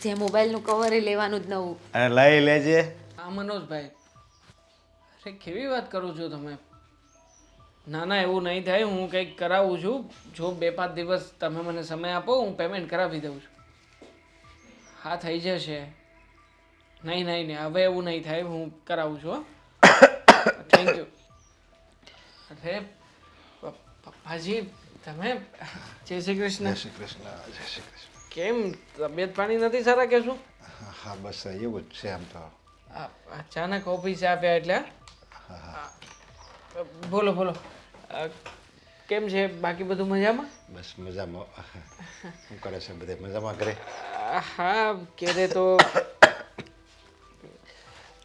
જે મોબાઈલનું કવર એ લેવાનું જ નવું. અરે લઈ લેજે. હા મનોજભાઈ, અરે કેવી વાત કરો છો તમે? ના ના, એવું નહીં થાય. હું કંઈક કરાવું છું. જો 2-5 દિવસ તમે મને સમય આપો, હું પેમેન્ટ કરાવી દઉં છું. હા, થઈ જશે. નહીં નહીં નહીં, હવે એવું નહીં થાય. હું કરાવું છું. Thank you. અરે પપ્પાજી, તમે જય શ્રી કૃષ્ણ. જય શ્રી કૃષ્ણ, જય શ્રી કૃષ્ણ. કેમ, તબિયત પાણી નથી સારા કે શું? હા બસ એવું જ છે આમ તો. અચાનક ઓફિસે આવ્યા એટલે? બોલો બોલો. કેમ છે? બાકી બધું મજામાં? બસ મજામાં. શું કરે છે બધે મજામાં ઘરે? હા, કે તો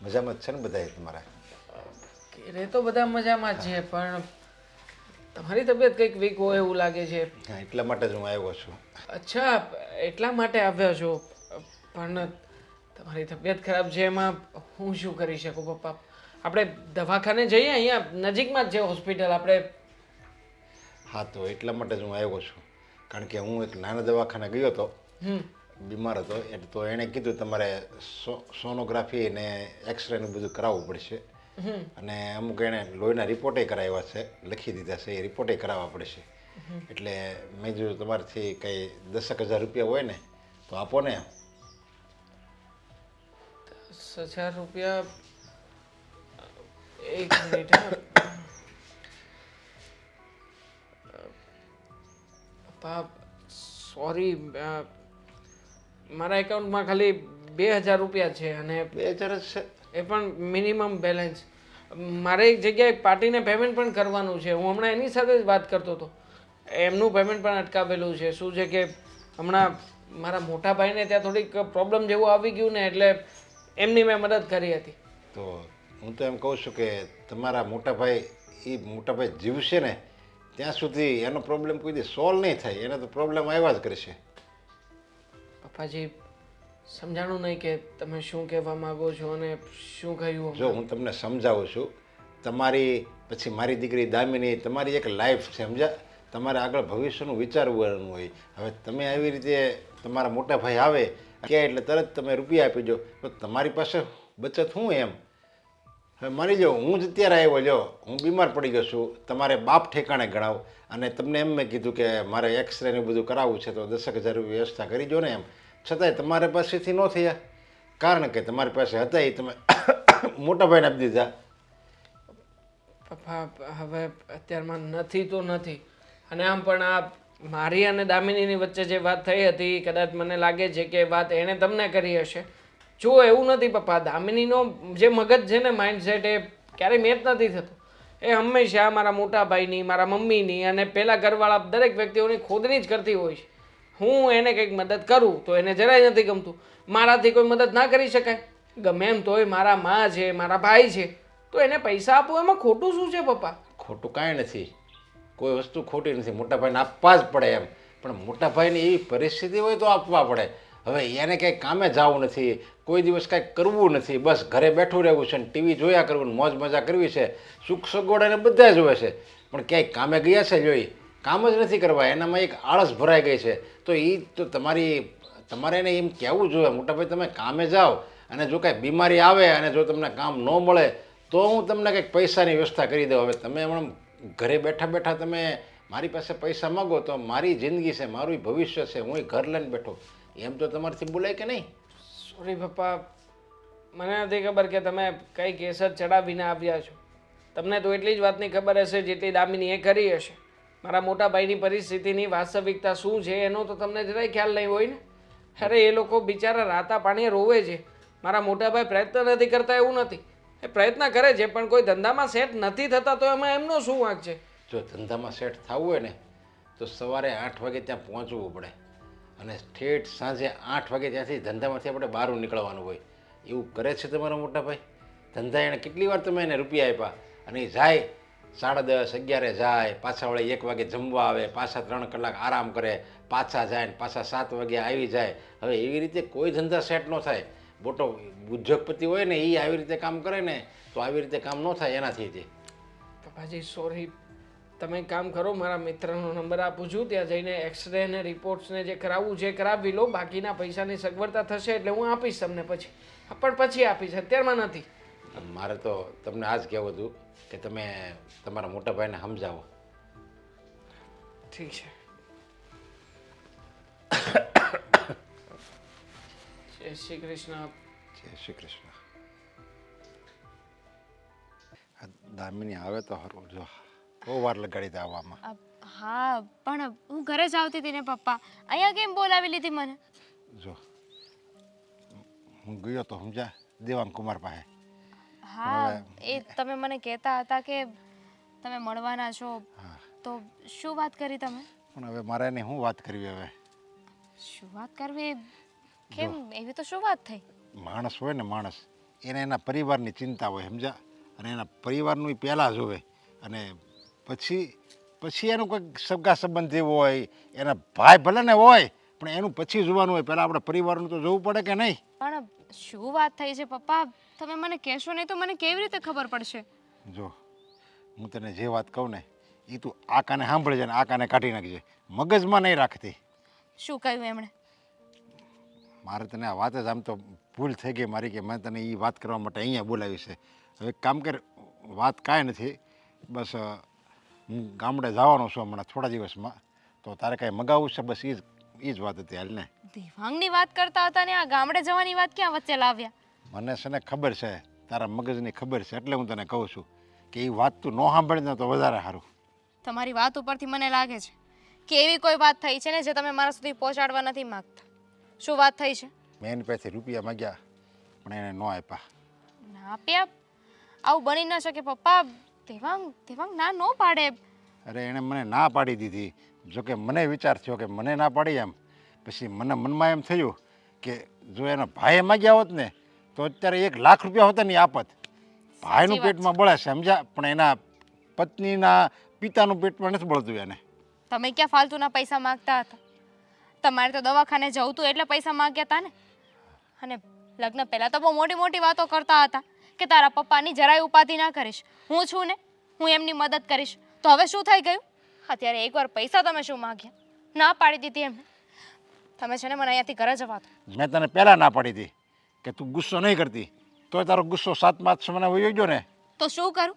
મજામાં જ છે ને બધા તમારા? કે તો બધા મજામાં જ છે, પણ તમારી તબિયત કંઈક વીક હોય એવું લાગે છે. હા, એટલા માટે જ હું આવ્યો છું. અચ્છા, એટલા માટે આવ્યા છો. પણ તમારી તબિયત ખરાબ છે એમાં હું શું કરી શકું પપ્પા? આપણે દવાખાને જઈએ, અહીંયા નજીકમાં જ છે હોસ્પિટલ. આપણે હા, તો એટલા માટે જ હું આવ્યો છું. કારણ કે હું એક નાના દવાખાને ગયો હતો, બીમાર હતો, એટલે તો એણે કીધું તમારે સોનોગ્રાફી ને એક્સરે ને બધું કરાવવું પડશે. અને અમુક એણે લોહીના રિપોર્ટે કરાવ્યા છે, લખી દીધા છે, એ રિપોર્ટે કરાવવા પડશે. એટલે મેં જો તમારાથી કંઈ 10,000 રૂપિયા હોય ને તો આપો ને. 10,000 રૂપિયા? એક મિનિટ. પપ્પા સોરી, મારા એકાઉન્ટમાં ખાલી 2,000 રૂપિયા છે અને 2,000 જ છે? એ પણ મિનિમમ બેલેન્સ. મારે એક જગ્યાએ પાર્ટીને પેમેન્ટ પણ કરવાનું છે. હું હમણાં એની સાથે જ વાત કરતો હતો. એમનું પેમેન્ટ પણ અટકાવેલું છે. શું છે કે હમણાં મારા મોટા ભાઈને ત્યાં થોડીક પ્રોબ્લેમ જેવું આવી ગયું ને, એટલે એમની મેં મદદ કરી હતી. તો હું તો એમ કહું છું કે તમારા મોટાભાઈ જીવશે ને ત્યાં સુધી એનો પ્રોબ્લેમ કોઈ દી સોલ્વ નહીં થાય. એને તો પ્રોબ્લેમ આવ્યા જ કરશે. પપ્પાજી, સમજાણું નહીં કે તમે શું કહેવા માંગો છો અને શું કહ્યું. જો હું તમને સમજાવું છું, તમારી પછી મારી દીકરી દામિની, તમારી એક લાઈફ છે, સમજ્યા? તમારે આગળ ભવિષ્યનું વિચારવાનું હોય. હવે તમે આવી રીતે તમારા મોટા ભાઈ આવે કે એટલે તરત તમે રૂપિયા આપી દો, તો તમારી પાસે બચત શું એમ? હવે માની લો હું જ અત્યારે આવ્યો, લ્યો હું બીમાર પડી ગયો છું, તમારે બાપ ઠેકાણે ગણાવ, અને તમને એમ મેં કીધું કે મારે એક્સરે ને બધું કરાવવું છે તો 10,000 રૂપિયા વ્યવસ્થા કરી દો ને એમ. છતાંય તમારે પાસેથી ન થયા, કારણ કે તમારી પાસે હતા એ તમે મોટા ભાઈને આપી દીધા. પપ્પા હવે અત્યારમાં નથી તો નથી. અને આમ પણ આ મારી અને દામિનીની વચ્ચે જે વાત થઈ હતી, કદાચ મને લાગે છે કે વાત એણે તમને કરી હશે. જો એવું નથી પપ્પા, દામિનીનો જે મગજ છે ને, માઇન્ડસેટ, એ ક્યારેય મેચ નથી થતો. એ હંમેશા મારા મોટા ભાઈની, મારા મમ્મીની અને પેલા ઘરવાળા દરેક વ્યક્તિઓની ખોદણી જ કરતી હોય છે. હું એને કંઈક મદદ કરું તો એને જરાય નથી ગમતું. મારાથી કોઈ મદદ ના કરી શકાય? ગમે એમ તોય મારા મા છે, મારા ભાઈ છે, તો એને પૈસા આપવું એમાં ખોટું શું છે પપ્પા? ખોટું કાંઈ નથી, કોઈ વસ્તુ ખોટી નથી. મોટા ભાઈને આપવા જ પડે એમ, પણ મોટા ભાઈની એવી પરિસ્થિતિ હોય તો આપવા પડે. હવે એને કંઈ કામે જવું નથી, કોઈ દિવસ કાંઈ કરવું નથી, બસ ઘરે બેઠું રહેવું છે ને ટીવી જોયા કરવું ને મોજ મજા કરવી છે. સુખ સગવડ એને બધા જોવે છે, પણ ક્યાંય કામે ગયા છે જોઈ કામ જ નથી કરવા. એનામાં એક આળસ ભરાઈ ગઈ છે. તો એ તો તમારે એને એમ કહેવું જોઈએ, મોટાભાઈ તમે કામે જાઓ, અને જો કાંઈ બીમારી આવે અને જો તમને કામ ન મળે તો હું તમને કંઈક પૈસાની વ્યવસ્થા કરી દઉં. હવે તમે એમ ઘરે બેઠા બેઠા તમે મારી પાસે પૈસા માગો તો મારી જિંદગી છે, મારું ભવિષ્ય છે, હું ઘર લઈને બેઠો, એમ તો તમારાથી બોલાય કે નહીં? સોરી પપ્પા, મને નથી ખબર કે તમે કઈ કેસર ચડાવીને આવ્યા છો. તમને તો એટલી જ વાતની ખબર હશે જેટલી દામિનીએ કરી હશે. મારા મોટા ભાઈની પરિસ્થિતિની વાસ્તવિકતા શું છે એનો તો તમને જરાય ખ્યાલ નહીં હોય ને. અરે એ લોકો બિચારા રાતા પાણીએ રોવે છે. મારા મોટા ભાઈ પ્રયત્ન નથી કરતા એવું નથી, એ પ્રયત્ન કરે છે, પણ કોઈ ધંધામાં સેટ નથી થતા તો એમાં એમનો શું વાંક છે? જો ધંધામાં સેટ થવું હોય ને તો સવારે 8 વાગે ત્યાં પહોંચવું પડે, અને ઠેઠ સાંજે 8 વાગે ત્યાંથી ધંધામાંથી આપણે બહાર નીકળવાનું હોય. એવું કરે છે તમારા મોટા ભાઈ? ધંધા એણે કેટલી વાર તમે એને રૂપિયા આપ્યા, અને એ જાય 10:30 11 જાય, પાછા વળે 1 વાગે જમવા આવે, પાછા 3 કલાક આરામ કરે, પાછા જાય ને પાછા 7 વાગે આવી જાય. હવે એવી રીતે કોઈ ધંધા સેટ ન થાય. મોટો ઉદ્યોગપતિ હોય ને એ આવી રીતે કામ કરે ને તો આવી રીતે કામ ન થાય એનાથી. તે પપ્પાજી સોરી, તમે એક કામ કરો, મારા મિત્રનો નંબર આપું છું, ત્યાં જઈને એક્સરે ને રિપોર્ટ્સને જે કરાવવું છે કરાવી લો. બાકીના પૈસાની સગવડતા થશે એટલે હું આપીશ તમને પછી, પણ પછી આપીશ, અત્યારમાં નથી. મારે તો તમને આ જ કહેવું હતું કે તમે તમારા મોટા ભાઈને સમજાવો. ઠીક છે. જય શ્રી કૃષ્ણ. જય શ્રી કૃષ્ણ. આ દામિની આવે તો સારું, જો બહુ વાર લગાડી દે આવવામાં. હા, પણ હું ઘરે જ આવતી હતી ને પપ્પા, અહીંયા કેમ બોલાવી લીધી મને? જો હું ગયો તો સમજા દેવાંગ કુમાર પાસે. હા, એ તમે મને કહેતા હતા કે તમે મળવાના છો, તો શું વાત કરી તમે? પણ હવે મારે એને શું વાત કરવી? હવે શું વાત કરવી? કેમ, એવી તો શું વાત થઈ? માણસ હોય ને, માણસ એને એના પરિવારની ચિંતા હોય, સમજા, અને એના પરિવારનું પહેલાં જોવે, અને પછી પછી એનું કોઈક સગા સંબંધી હોય, એના ભાઈ ભલે ને હોય, પણ એનું પછી જોવાનું હોય. પહેલાં આપણે પરિવારનું તો જોવું પડે કે નહીં? પણ શું વાત થઈ છે પપ્પા? તમે મને કહેશો નહીં તો મને કેવી રીતે ખબર પડશે? જો હું તને જે વાત કહું ને એ તું આ કાને સાંભળજે ને આ કાને કાઢી નાખજે, મગજમાં નહીં રાખતી. શું કહ્યું એમણે? મારે તને આ વાત જ આમ તો ભૂલ થઈ ગઈ મારી કે મેં તને એ વાત કરવા માટે અહીંયા બોલાવી છે. હવે એક કામ કર, વાત કાંઈ નથી, બસ હું ગામડે જવાનો છું હમણાં થોડા દિવસમાં, તો તારે કાંઈ મગાવવું છે? બસ એ જ વાત હતી. હાલ ને, દેવાંગની વાત કરતા હતા ને આ ગામડે જવાની વાત ક્યાં વચ્ચે લાવ્યા? મને છે ને ખબર છે, તારા મગજની ખબર છે, એટલે હું તને કહું છું કે એ વાત તું ન સાંભળી ને તો વધારે સારું. તમારી વાત ઉપરથી મને લાગે છે કે એવી કોઈ વાત થઈ છે ને જે તમે મારા સુધી પહોંચાડવા નથી માંગતા. શું વાત થઈ છે? મેં એની પાસેથી રૂપિયા માગ્યા પણ એને ન આપ્યા. ના આપ્યા? આવું બની ન શકે પપ્પા. દેવાંગ ના ન પાડે. અરે એણે મને ના પાડી દીધી. જોકે મને વિચાર થયો કે મને ના પાડી એમ, પછી મને મનમાં એમ થયું કે જો એના ભાઈએ માગ્યા હોત ને તો અત્યારે 1 લાખ રૂપિયા હોતા ને આપત. ભાઈનું પેટમાં બળે છે સમજ્યા, પણ એના પત્નીના પિતાનું પેટમાં નથી બળતું એને. તમે ક્યાં ફાલતુના પૈસા માંગતા હતા? તમારે તો દવાખાને જવું હતું એટલે પૈસા માંગ્યા હતા ને. અને લગ્ન પહેલા તો બહુ મોટી મોટી વાતો કરતા હતા કે તારા પપ્પાની જરાય ઉપાધિ ના કરીશ, હું છું ને, હું એમની મદદ કરીશ. તો હવે શું થઈ ગયું? અત્યારે એકવાર પૈસા તમે શું માંગ્યા? ના પાડી દીધી એમને. તમે છે ને મને અહીંયાથી ઘરે જવા દો. મેં તને પહેલાં ના પાડી હતી કે તું ગુસ્સો નહીં કરતી, તોય તારો ગુસ્સો 7-5 સમયના વયો ગયો ને. તો શું કરું?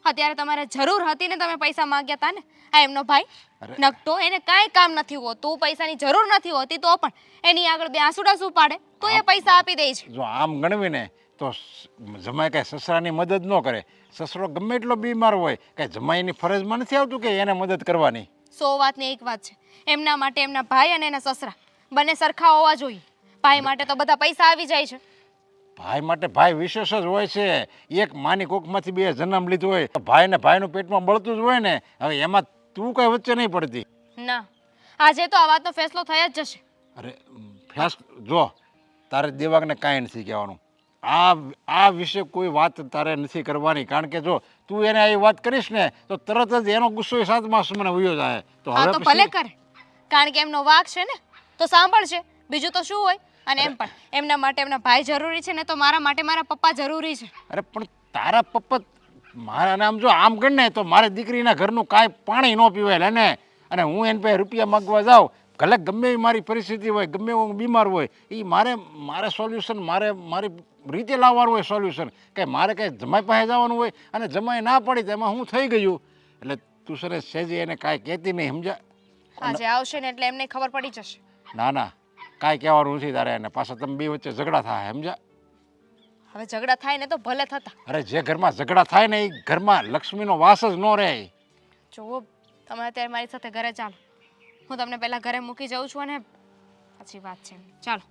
અત્યારે તમારે જરૂર હતી ને તમે પૈસા માંગ્યા હતા ને. આ એમનો ભાઈ નકટો, એને કાંઈ કામ નથી હોતું, પૈસાની જરૂર નથી હોતી, તો પણ એની આગળ 2 આંસુડા શું પાડે તો એ પૈસા આપી દે છે. જો આમ ગણવીને તો જમાઈ કાંઈ સસરાની મદદ ન કરે. સસરો ગમે એટલો બીમાર હોય કાંઈ જમાઈની ફરજમાં નથી આવતું કે એને મદદ કરવાની. 100 વાતની એક વાત છે, એમના માટે એમના ભાઈ અને એના સસરા બંને સરખા હોવા જોઈએ. ભાઈ માટે તો બધા પૈસા આવી જાય છે. ભાઈ માટે ભાઈ વિશેષ જ હોય છે. એક માની કોખમાંથી 2 જન્મ લીધો હોય, ભાઈ ને ભાઈનું પેટમાં બળતું જ હોય ને. હવે એમાં તું કઈ વચ્ચે નહીં પડતી. ના, આજે તો આ વાતનો ફેસલો થઈ જ જશે. અરે જો તારે દેવાંગને કાંઈ નથી કહેવાનું. આ વિશે કોઈ વાત તારે નથી કરવાની, કારણ કે જો તું એને આ વાત કરીશ ને તો તરત જ એનો ગુસ્સો 7 સમયને વયો જાય. તો હા તો હવે ભલે કરે, કારણ કે એમનો વાક છે ને, તો સાંભળશે, બીજું તો શું હોય. અને એમ પણ એમના માટે એમના ભાઈ જરૂરી છે ને, તો મારા માટે મારા પપ્પા જરૂરી છે. અરે પણ તારા પપ્પા મારા નામ જો આમ ગણ ને તો મારી દીકરીના ઘરનું કાંઈ પાણી ન પીવાય ને. અને હું એને પાસે રૂપિયા માગવા જાઉં, ભલે ગમે એવી મારી પરિસ્થિતિ હોય, ગમે એવો બીમાર હોય, એ મારે સોલ્યુશન મારી રીતે લાવવાનું હોય સોલ્યુશન. કે મારે કંઈ જમાઈ પાસે જવાનું હોય અને જમાઈ ના પડી તો એમાં હું થઈ ગયું. એટલે તું સરસ સેજી એને કાંઈ કહેતી નહીં, સમજ્યા? આજે આવશે ને એટલે એમને ખબર પડી જશે. ના ના, કાંઈ કહેવાનું નથી તારે એને. પાછા તમે 2 વચ્ચે ઝઘડા થાય, સમજ્યા? હવે ઝઘડા થાય ને તો ભલે થતા. અરે જે ઘરમાં ઝઘડા થાય ને એ ઘરમાં લક્ષ્મીનો વાસ જ ન રહે. જુઓ, તમે અત્યારે મારી સાથે ઘરે ચાલો, હું તમને પહેલા ઘરે મૂકી જાઉં છું અને પછી વાત છે. ચાલો.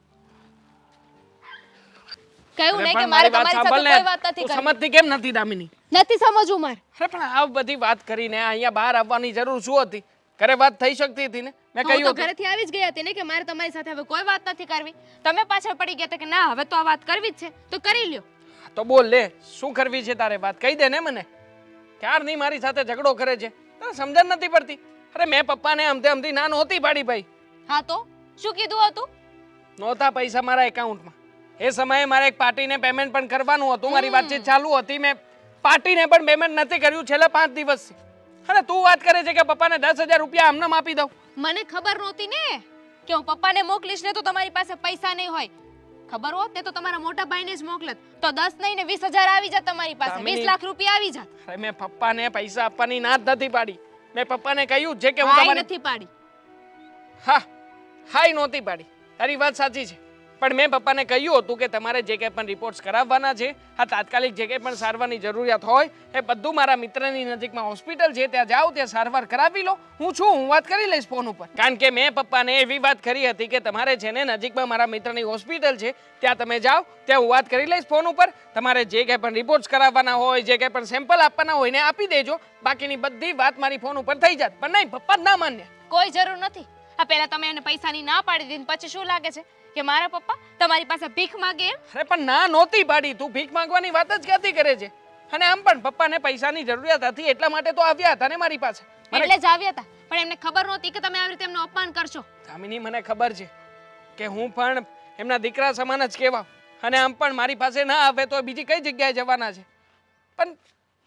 કહ્યું ને કે મારે તમારી સાથે કોઈ વાત નથી કરવી. સમજતી કેમ નથી દામિની? નથી સમજવું મારે. અરે પણ આ બધી વાત કરીને અહીંયા બહાર આવવાની જરૂર શું હતી? ઘરે વાત થઈ શકતી હતી ને. મેં હું તો કહ્યું હતું. ઘરેથી આવી જ ગઈ હતી ને કે મારે તમારી સાથે હવે કોઈ વાત નથી કરવી. તમે પાછળ પડી ગયા હતા કે ના હવે તો આ વાત કરવી જ છે, તો કરી લ્યો. તો બોલ લે, શું કરવી છે તારે? વાત કહી દે ને મને. ક્યારની મારી સાથે ઝઘડો કરે છે, તને સમજણ નથી પડતી? અરે મેં પપ્પાને અમથી ના નહોતી પાડી ભાઈ. હા તો શું કીધું હતું? નહોતા પૈસા મારા એકાઉન્ટમાં. એ સમયે મારે એક પાર્ટીને પેમેન્ટ પણ કરવાનું હતું, મારી વાતચીત ચાલુ હતી. મેં પાર્ટીને પણ પેમેન્ટ નથી કર્યું છેલ્લા 5 દિવસથી. અને તું વાત કરે છે કે પપ્પાને 10,000 રૂપિયા આમનામ આપી દઉં. મને ખબર નહોતી ને કે હું પપ્પાને મોકલીશ ને તો તમારી પાસે પૈસા નહીં હોય. ખબર હોત ને તો તમારા મોટા ભાઈને જ મોકલત, તો 10 નહીં ને 20,000 આવી જાત તમારી પાસે, 20 લાખ રૂપિયા આવી જાત. અરે મેં પપ્પાને પૈસા આપવાની ના જ નથી પાડી. મેં પપ્પાને કહ્યું છે કે હું હાય તમારી નથી પાડી. હાય નહોતી પાડી, તારી વાત સાચી છે. પણ મેં પપ્પાને કહ્યું હતું કે તમારે જે કંઈ પણ રિપોર્ટ્સ કરાવવાના છે, આ તાત્કાલિક જે કંઈ પણ સારવારની જરૂરિયાત હોય એ બધું મારા મિત્રની નજીકમાં હોસ્પિટલ છે ત્યાં જાઓ, ત્યાં સારવાર કરાવી લો. હું વાત કરી લઈશ ફોન ઉપર. કારણ કે મેં પપ્પાને એવી વાત કરી હતી કે તમારે છે ને નજીકમાં મારા મિત્રની હોસ્પિટલ છે ત્યાં તમે જાઓ, ત્યાં હું વાત કરી લઈશ ફોન ઉપર. તમારે જે કંઈ પણ રિપોર્ટ્સ કરાવવાના હોય, જે કંઈ પણ સેમ્પલ આપવાના હોય ને આપી દેજો. બાકીની બધી વાત મારી ફોન ઉપર થઈ જાત. પણ નહીં, પપ્પા જ ના માન્ય. કોઈ જરૂર નથી. આ પહેલા તમે એને પૈસાની ના પાડી દીધી, પછી શું લાગે છે કે મારા પપ્પા તમારી પાસે ભીખ માંગે એમ? અરે પણ ના નહોતી પાડી. તું ભીખ માંગવાની વાત જ ક્યાંથી કરે છે? અને આમ પણ પપ્પાને પૈસાની જરૂરિયાત હતી એટલા માટે તો આવ્યા હતા ને મારી પાસે. એટલે જ આવ્યા હતા, પણ એમને ખબર નહોતી કે તમે આવી રીતે એમનું અપમાન કરશો. દામિની, મને ખબર છે કે હું પણ એમના દીકરા સમાન જ કહેવા, અને આમ પણ મારી પાસે ના આવે તો બીજી કઈ જગ્યાએ જવાના છે. પણ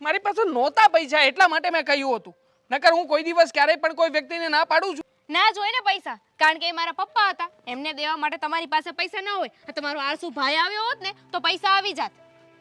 મારી પાસે નહોતા પૈસા, એટલા માટે મેં કહ્યું હતું. નકર હું કોઈ દિવસ ક્યારેય પણ કોઈ વ્યક્તિને ના પાડું છું? ના જોઈ ને પૈસા, કારણ કે એ મારા પપ્પા હતા, એમને દેવા માટે તમારી પાસે પૈસા ન હોય. તમારો આળસુ ભાઈ આવ્યો હોત ને તો પૈસા આવી જાત.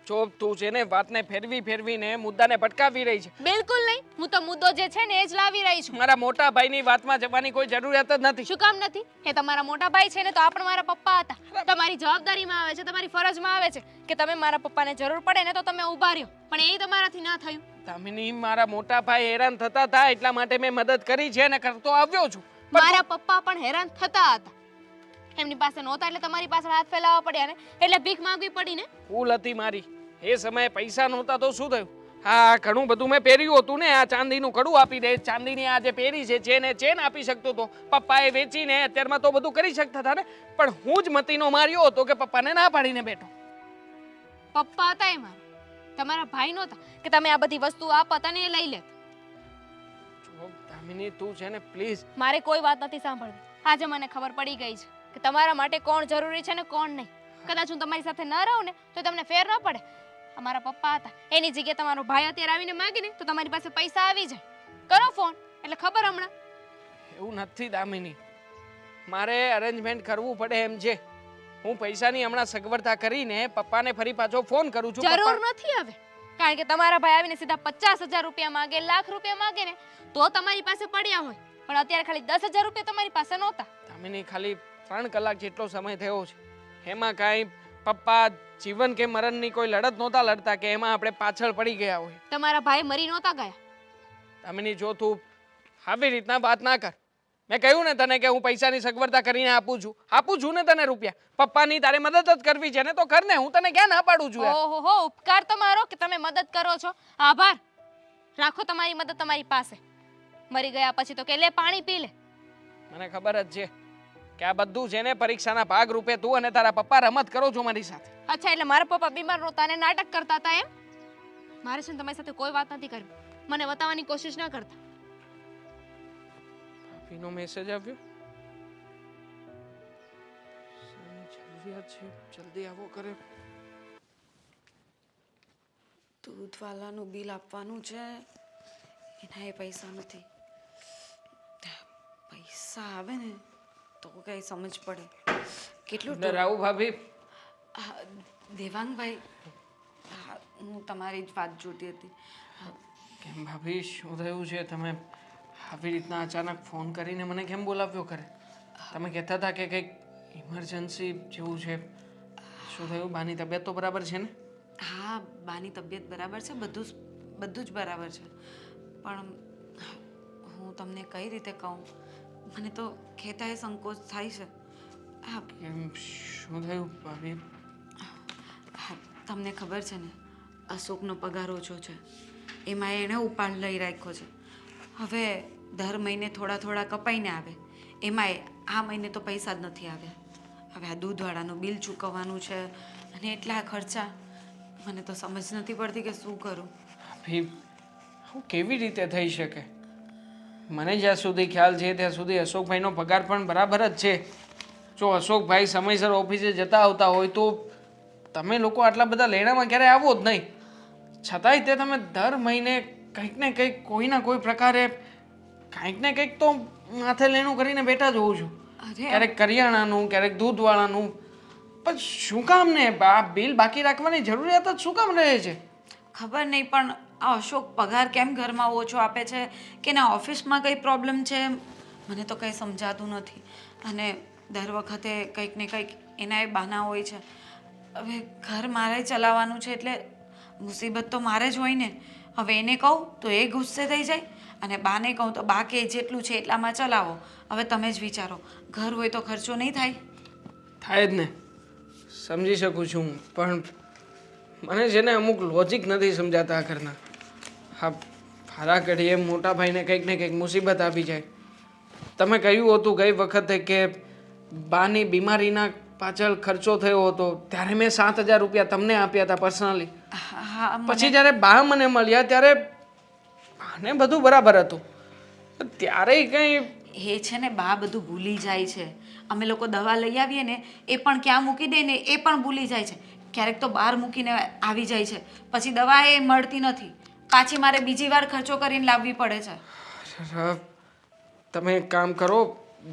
જો તું છે ને વાતને ફેરવીને મુદ્દાને ભટકાવી રહી છે. બિલકુલ નહીં, હું તો મુદ્દો જે છે ને એ જ લાવી રહી છું. મારા મોટા ભાઈની વાતમાં જવાની કોઈ જરૂરિયાત જ નથી. શું કામ નથી? એ તમારા મોટા ભાઈ છે ને તો આ પણ મારા પપ્પા હતા. તમારી જવાબદારીમાં આવે છે, તમારી ફરજમાં આવે છે કે તમે મારા પપ્પાને જરૂર પડે ને તો તમે ઊભા રહ્યો, પણ એ તમારાથી ના થયું. દામિની, મારા મોટા ભાઈ હેરાન થતા હતા એટલા માટે મેં મદદ કરી છે અને કરતો આવ્યો છું. મારા પપ્પા પણ હેરાન થતા હતા, એમની પાસે નહોતા એટલે તમારી પાસે હાથ ફેલાવવા પડ્યા ને, એટલે ભીખ માંગવી પડી ને. ભૂલ હતી મારી. એ સમયે પૈસા નહોતા તો શું થયું? હા, ઘણું બધું મેં પહેર્યું હતું ને, આ ચાંદીનું કડું આપી દે, ચાંદીની આ જે પહેરી છે ચેન આપી શકતો હતો. પપ્પાએ વેચીને અત્યારમાં તો બધું કરી શકતા હતા ને, પણ હું જ મતીનો માર્યો હતો કે પપ્પાને ના પાડીને બેઠો. પપ્પા હતા એ મારા, તમારા ભાઈ નહોતા કે તમે આ બધી વસ્તુ આપતા ને એ લઈ લેત. જો દામિની, તું છે ને પ્લીઝ. મારે કોઈ વાત નથી સાંભળવી. આજે મને ખબર પડી ગઈ છે કે તમારા માટે કોણ જરૂરી છે ને કોણ નહીં. કદાચ હું તમારી સાથે ન રહું ને તો તમને ફેર ન પડે. અમારા પપ્પા હતા, એની જગ્યાએ તમારો ભાઈ અત્યારે આવીને માંગીને તો તમારી પાસે પૈસા આવી જાય. કરો ફોન, એટલે ખબર હમણાં. એવું નથી દામિની, મારે અરેન્જમેન્ટ કરવું પડે એમ છે. હું પૈસાની હમણાં સગવડતા કરીને પપ્પાને ફરી પાછો ફોન કરું છું. જરૂર નથી હવે, કારણ કે તમારા ભાઈ આવીને સીધા 50,000 રૂપિયા માંગે, લાખ રૂપિયા માંગે ને તો તમારી પાસે પડ્યા હોય, પણ અત્યારે ખાલી 10,000 રૂપિયા તમારી પાસે નહોતા. દામિની, ખાલી 3 કલાક જેટલો સમય થયો છે, એમાં કાંઈ પપ્પા જીવન કે મરણની કોઈ લડત નહોતા લડતા કે એમાં આપણે પાછળ પડી ગયા હોય. તમારા ભાઈ મરી નહોતા ગયા. દામિની, જો તું આવી રીતના વાત ના કર. મેં કહ્યું ને તને કે હું પૈસાની સગવડતા કરીને આપું છું ને તને રૂપિયા. પપ્પાની તારે મદદ જ કરવી છે ને તો કર ને, હું તને ક્યાં ના પાડું છું યાર. ઓહો, ઉપકાર તમારો કે તમે મદદ કરો છો. આભાર, રાખો તમારી મદદ તમારી પાસે. મરી ગયા પછી તો કે લે પાણી પી લે. મને ખબર જ છે કે આ બધું છે ને પરીક્ષાના ભાગ રૂપે તું અને તારા પપ્પા રમત કરો છો મારી સાથે. અચ્છા, એટલે મારા પપ્પા બીમાર નહોતા અને નાટક કરતા હતા એમ? મારે છે ને તમારી સાથે કોઈ વાત નથી કરવી, મને બતાવવાની કોશિશ ના કરતા. ભાભીનો મેસેજ આવ્યો. શાની જરૂરિયાત છે, જલ્દી આવો કરે. દૂધવાલાનું બિલ આપવાનું છે, એના એ પૈસા નથી. પૈસા આવે ને તો કઈ સમજ પડે. કેટલું રાહુ ભાભી. દેવાંગભાઈ, હું તમારી જ વાત જોતી હતી. કેમ ભાભી, શું થયું છે? તમે આવી રીતના અચાનક ફોન કરીને મને કેમ બોલાવ્યો કરે? તમે કહેતા હતા કે કંઈક ઇમરજન્સી જેવું છે. શું થયું? બાની તબિયત તો બરાબર છે ને? હા, બાની તબિયત બરાબર છે, બધું જ બરાબર છે, પણ હું તમને કઈ રીતે કહું, મને તો કહેતા એ સંકોચ થાય છે. હા, કેમ, શું થયું ભાભી? તમને ખબર છે ને, અશોકનો પગાર ઓછો છે, એમાં એણે ઉપાડ લઈ રાખ્યો છે. હવે દર મહિને થોડા કપાઈને આવે, એમાં આ મહિને તો પૈસા જ નથી આવ્યા. હવે આ દૂધવાળાનું બિલ ચૂકવવાનું છે અને એટલા ખર્ચા, મને તો સમજ નથી પડતી કે શું કરું. ભાભી, હું કેવી રીતે થઈ શકે? મને જ્યાં સુધી ખ્યાલ છે ત્યાં સુધી અશોકભાઈનો પગાર પણ બરાબર જ છે. જો અશોકભાઈ સમયસર ઓફિસે જતા આવતા હોય તો તમે લોકો આટલા બધા લેણામાં ક્યારે આવો જ નહીં. છતાંય તે તમે દર મહિને કંઈક ને કંઈક કોઈના કોઈ પ્રકારે કંઈક ને કંઈક તો માથે લેણું કરીને બેઠા જ હોઉં છું. ક્યારેક કરિયાણાનું, ક્યારેક દૂધવાળાનું. પણ શું કામ ને આ બિલ બાકી રાખવાની જરૂરિયાત જ શું કામ રહે છે? ખબર નહીં, પણ આ અશોક પગાર કેમ ઘરમાં ઓછો આપે છે કે ના ઓફિસમાં કંઈ પ્રોબ્લેમ છે, મને તો કંઈ સમજાતું નથી. અને દર વખતે કંઈક ને કંઈક એના એ બહાના હોય છે. હવે ઘર મારે ચલાવવાનું છે એટલે મુસીબત તો મારે જ હોય ને. હવે એને કહું તો એ ગુસ્સે થઈ જાય અને બાને કહું તો બા કે જેટલું છે એટલામાં ચલાવો. હવે તમે જ વિચારો, ઘર હોય તો ખર્ચો નહીં થાય? થાય જ ને, સમજી શકું છું, પણ મને છે ને અમુક લોજિક નથી સમજાતા આ ઘરના. હા, ફારા ઘડીએ મોટા ભાઈને કંઈક ને કંઈક મુસીબત આવી જાય. તમે કહ્યું હતું ગઈ વખતે કે બાની બીમારીના પાછળ ખર્ચો થયો હતો ત્યારે મેં 7,000 રૂપિયા તમને આપ્યા હતા પર્સનલી. હા, પછી જ્યારે બા મને મળ્યા ત્યારે બાને બધું બરાબર હતું, ત્યારે કંઈ એ છે ને બા બધું ભૂલી જાય છે. અમે લોકો દવા લઈ આવીએ ને એ પણ ક્યાં મૂકી દે ને એ પણ ભૂલી જાય છે. ક્યારેક તો બહાર મૂકીને આવી જાય છે. પછી દવા એ મળતી નથી. પાછી મારે બીજી વાર ખર્ચો કરીને લાવવી પડે છે. તમે એક કામ કરો,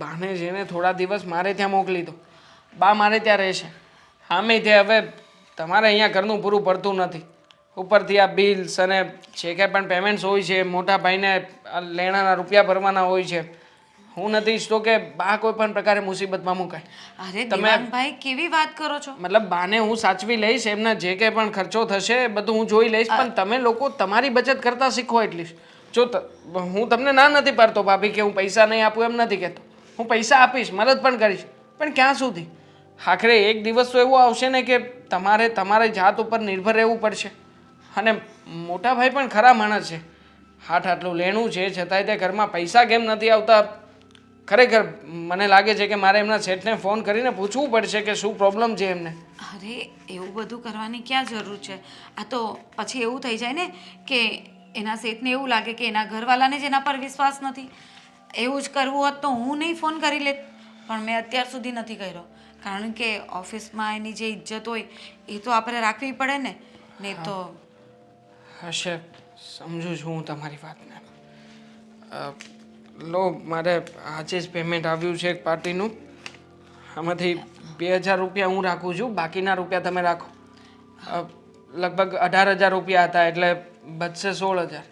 બાને જેને થોડા દિવસ મારે ત્યાં મોકલી દો. બા મારે ત્યાં રહેશે. આમે તે હવે તમારે અહીંયા ઘરનું પૂરું પડતું નથી. ઉપરથી આ બિલ્સ અને જે કાંઈ પણ પેમેન્ટ્સ હોય છે, મોટા ભાઈને આ લેણાના રૂપિયા ભરવાના હોય છે. હું નથી ઈચ્છતો કે બા કોઈ પણ પ્રકારે મુસીબતમાં મુકાય. અરે દેવાંગભાઈ કેવી વાત કરો છો? મતલબ બાને હું સાચવી લઈશ, એમના જે કંઈ પણ ખર્ચો થશે એ બધું હું જોઈ લઈશ, પણ તમે લોકો તમારી બચત કરતા શીખો એટલીસ્ટ. જો હું તમને ના નથી પાડતો ભાભી કે હું પૈસા નહીં આપું, એમ નથી કહેતો. હું પૈસા આપીશ, મદદ પણ કરીશ, પણ ક્યાં સુધી? આખરે એક દિવસ તો એવો આવશે ને કે તમારે તમારી જાત ઉપર નિર્ભર રહેવું પડશે. અને મોટા ભાઈ પણ ખરા માણસ છે. આટલું લેણું છે છતાંય તે ઘરમાં પૈસા કેમ નથી આવતા? ખરેખર મને લાગે છે કે મારે એમના શેઠને ફોન કરીને પૂછવું પડશે કે શું પ્રોબ્લેમ છે એમને. અરે એવું બધું કરવાની ક્યાં જરૂર છે? આ તો પછી એવું થઈ જાય ને કે એના શેઠને એવું લાગે કે એના ઘરવાળાને જ એના પર વિશ્વાસ નથી. એવું જ કરવું હોત તો હું નહીં ફોન કરી લેત, પણ મેં અત્યાર સુધી નથી કર્યો. કારણ કે ઓફિસમાં એની જે ઇજ્જત હોય એ તો આપણે રાખવી પડે ને. નહીં તો હશે, સમજુ છું હું તમારી વાતને. લો, મારે આજે જ પેમેન્ટ આવ્યું છે એક પાર્ટીનું. આમાંથી 2000 રૂપિયા હું રાખું છું, બાકીના રૂપિયા તમે રાખો. લગભગ 18,000 રૂપિયા હતા, એટલે બચશે 16,000.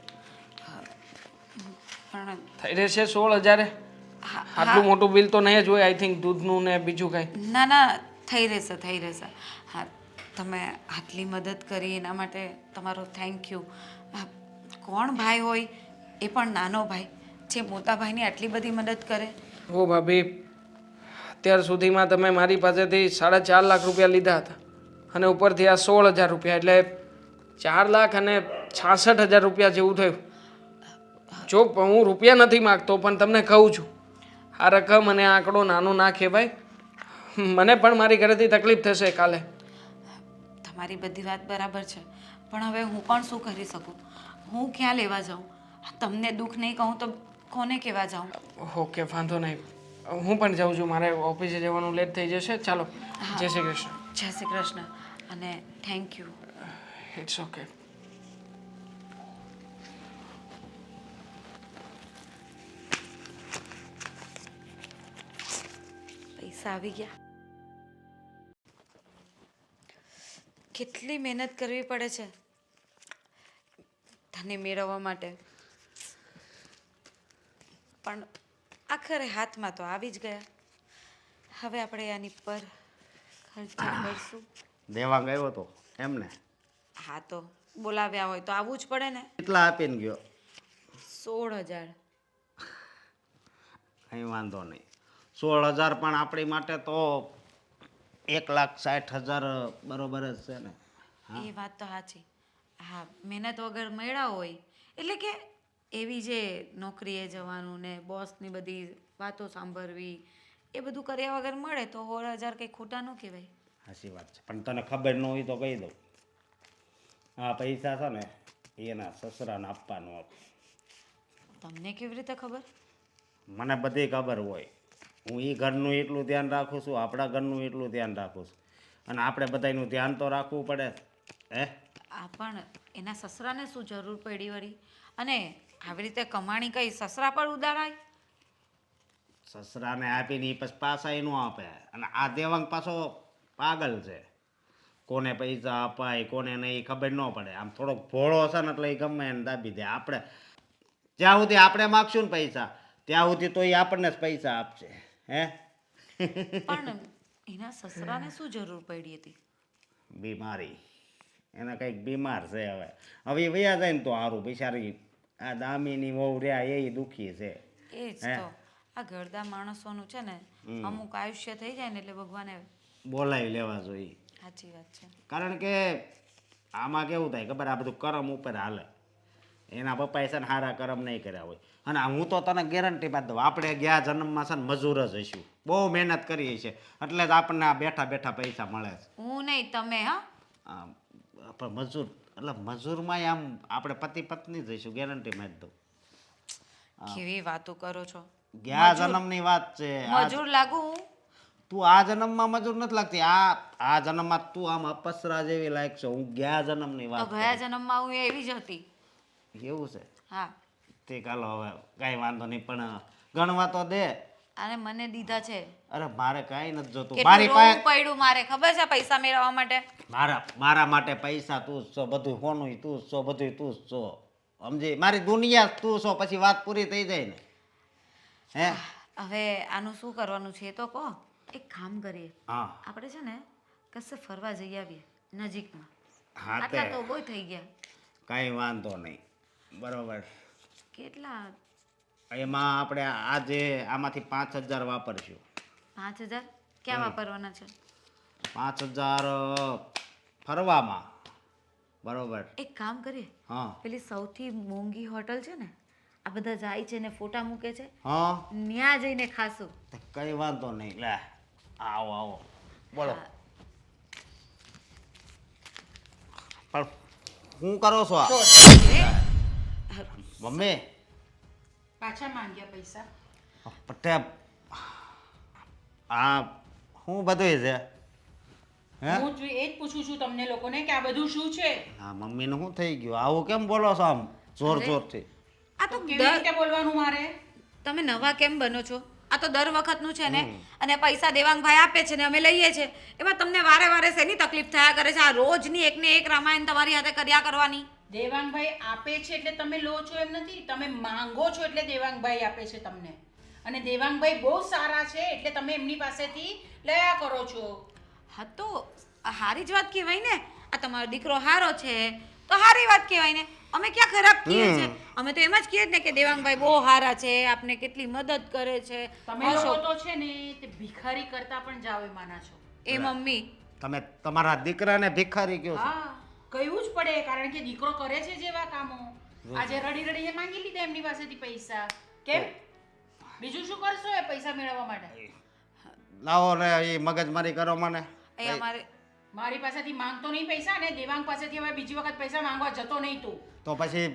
પણ થઈ રહેશે 16,000. આટલું મોટું બિલ તો નહીં જ હોય આઈ થિંક, દૂધનું ને બીજું કાંઈ. ના ના, થઈ રહેશે થઈ રહેશે. હા, તમે આટલી મદદ કરી એના માટે તમારો થેન્ક યુ. કોણ ભાઈ હોય એ પણ નાનો ભાઈ જે મોટા ભાઈની આટલી બધી મદદ કરે? ઓ ભાભી, અત્યાર સુધીમાં તમે મારી પાસેથી 4.5 લાખ રૂપિયા લીધા હતા, અને ઉપરથી આ 16,000 રૂપિયા, એટલે 4,66,000 રૂપિયા જેવું થયું. જો હું રૂપિયા નથી માગતો, પણ તમને કહું છું, આ રકમ અને આ આંકડો નાનો ના કહેવાય. મને પણ મારી ઘરેથી તકલીફ થશે કાલે. તમારી બધી વાત બરાબર છે, પણ હવે હું પણ શું કરી શકું? હું ક્યાં લેવા જાઉં? તમને દુઃખ નહીં કહું તો કોને કહેવા જાઉં? ઓકે, વાંધો નહીં. હું પણ જાઉં છું, મારે ઓફિસે જવાનું લેટ થઈ જશે. ચાલો, જય શ્રી કૃષ્ણ. જય શ્રી કૃષ્ણ અને થેન્ક યુ. It's okay. પૈસા આવી ગયા. કેટલી મહેનત કરવી પડે છે તને મેળવવા માટે, પણ આખરે હાથમાં તો આવી જ ગયા. હવે આપણે આની પર ખર્ચા કરશું. દેવાંગ આવ્યો તો એમને હા, તો બોલાવ્યા હોય તો આવવું જ પડે ને. કેટલા આપીને ગયો? 16,000. કંઈ વાંધો નહીં. 16,000 પણ આપણી માટે તો 1,60,000 બરોબર જ છે ને. એ વાત તો સાચી. હા, મહેનત વગર મળ્યા હોય એટલે કે એવી જે નોકરીએ જવાનું ને બોસની બધી વાતો સાંભળવી એ બધું કર્યા વગર મળે તો 16,000 કંઈ ખોટા ન કહેવાય. સાચી વાત છે, પણ તને ખબર ન હોય તો કહી દઉં. આ પૈસા છે ને એના સસરાને આપવાનું આપ. તમને કેવી રીતે ખબર? મને બધી ખબર હોય. હું એ ઘરનું એટલું ધ્યાન રાખું છું, આપણા ઘરનું એટલું ધ્યાન રાખું છું, અને આપણે બધાનું ધ્યાન તો રાખવું પડે. હે, આ પણ એના સસરાને શું જરૂર પડી વળી? અને આવી રીતે કમાણી કઈ સસરા પર ઉડાડાય? સસરાને આપીને એ પછી પાછા ન આપે. અને આ દેવાંગ પાછો પાગલ છે. કોને પૈસા અપાય કોને નહીં ખબર ન પડે. આમ થોડોક ભોળો છે ને એટલે એ ગમે એને દાબી દે. આપણે જ્યાં સુધી આપણે માગશું ને પૈસા, ત્યાં સુધી તો એ આપણને જ પૈસા આપશે. હે, પણ એના સસરાને શું જરૂર પડી હતી? બીમારી. એના કંઈક બીમાર છે. હવે એ વયા જાય ને તો સારું. બિચારી આ દામીની વહુ રહ્યા એ દુઃખી છે. એ જ તો આ ઘરડા માણસોનું છે ને અમુક આયુષ્ય થઈ જાય ને એટલે ભગવાને બોલાવી લેવા જોઈએ. સાચી વાત છે. કારણ કે આમાં કેવું થાય ખબર, આ બધું કરમ ઉપર હાલે. એના પપ્પાએ છે ને સારા કરમ નહીં કર્યા હોય. અને હું તો તને ગેરંટી બાદ દઉં, આપણે ગયા જન્મમાં છે ને મજૂર જ હશું. બહુ મહેનત કરીએ છીએ એટલે જ આપણને આ બેઠા બેઠા પૈસા મળે છે. હું નહીં, તમે. હા, પણ મજૂર એટલે મજૂરમાં આમ આપણે પતિ પત્ની જ હશું, ગેરંટી માં જ દઉં. કેવી વાતો કરો છો ગયા જન્મની વાત છે. મજૂર લાગુ હું તું આ જન્મમાં મજૂર નથી લાગતી. આ જન્મમાં તું આમ અપસરા જેવી લાયક છો. હું ગયા જન્મની તો વાત ગયા જન્મમાં હું એવી જ હતી કરું. એવું છે હા તે કાલો હવે કાંઈ વાંધો નહીં, પણ ગણવા તો દે. અને મને દીધા છે અરે મારે કાંઈ નથી જોતું. કેટલું મારી પાસે રોવું પડ્યું મારે ખબર છે પૈસા મેળવવા માટે મારા માટે પૈસા તું જ છો, બધું હોનું તું જ છો, બધું તું જ છો, સમજી? મારી દુનિયા જ તું છો, પછી વાત પૂરી થઈ જાય ને. હે હવે આનું શું કરવાનું છે એ તો કહો એક કામ કરીએ હા આપણે છે ને કશે ફરવા જઈ આવીએ નજીકમાં હા તે આટલા તો બહુ થઈ ગયા કાંઈ વાંધો નહીં, બરોબર. કેટલા એમાં આપણે આજે આમાંથી 5,000 વાપરશું. 5,000 ક્યાં વાપરવાના છે 5,000 ફરવામાં, બરોબર. એક કામ કરીએ હા પેલી સૌથી મોંઘી હોટલ છે ને આ બધા જાય છે ને ફોટા મૂકે છે હા ત્યાં જઈને ખાશું તો કઈ વાંધો નહીં. લે આવો આવો, બોલો. પણ શું કરો છો આ? મમ્મી પાછા માંગ્યા પૈસા. પટે આ શું બધું છે? હે હું જ એ જ પૂછું છું તમને લોકોને કે આ બધું શું છે? હા મમ્મીને શું થઈ ગયું? આવું કેમ બોલો છો આમ જોર જોરથી? આ તો કેવી રીતે બોલવાનું મારે? તમે નવા કેમ બનો છો આ તો દર વખતનું છે ને અને પૈસા દેવાંગભાઈ આપે છે ને અમે લઈએ છીએ એમાં તમને વારે વારે શેની તકલીફ થયા કરે છે આ રોજની એકને એક રામાયણ તમારી હાથે કર્યા કરવાની દેવાંગભાઈ આપે છે એટલે તમે લો છો એમ નથી, તમે માંગો છો એટલે દેવાંગભાઈ આપે છે તમને. અને દેવાંગભાઈ બહુ સારા છે એટલે તમે એમની પાસેથી લયા કરો છો. હા તો આ હારી જ વાત કહેવાય ને આ તમારો દીકરો હારો છે તો હારી વાત કહેવાય ને અમે ક્યાં ખરાબ કહીએ છે અમે તો એમ જ કહીએ જ ને કે દેવાંગભાઈ બહુ હારા છે આપને કેટલી મદદ કરે છે તમે લોકો તો છે ને તે ભિખારી કરતા પણ જાવ માના છો. એ મમ્મી તમે તમારા દીકરાને ભિખારી કહો છો? હા કહેવું જ પડે કારણ કે દીકરો કરે છે જેવા કામો. આજે રડી રડીને માંગી લીધા એમની પાસેથી પૈસા. કેમ? બીજું શું કરશો એ પૈસા મેળવવા માટે? લાવો ને એ મગજમારી કરો મને. એ અમારે મારી પાસેથી માંગતો નહીં પૈસા અને દેવાંગ પાસેથી હવે બીજી વખત પૈસા માંગવા જતો નહીં તું. તો પછી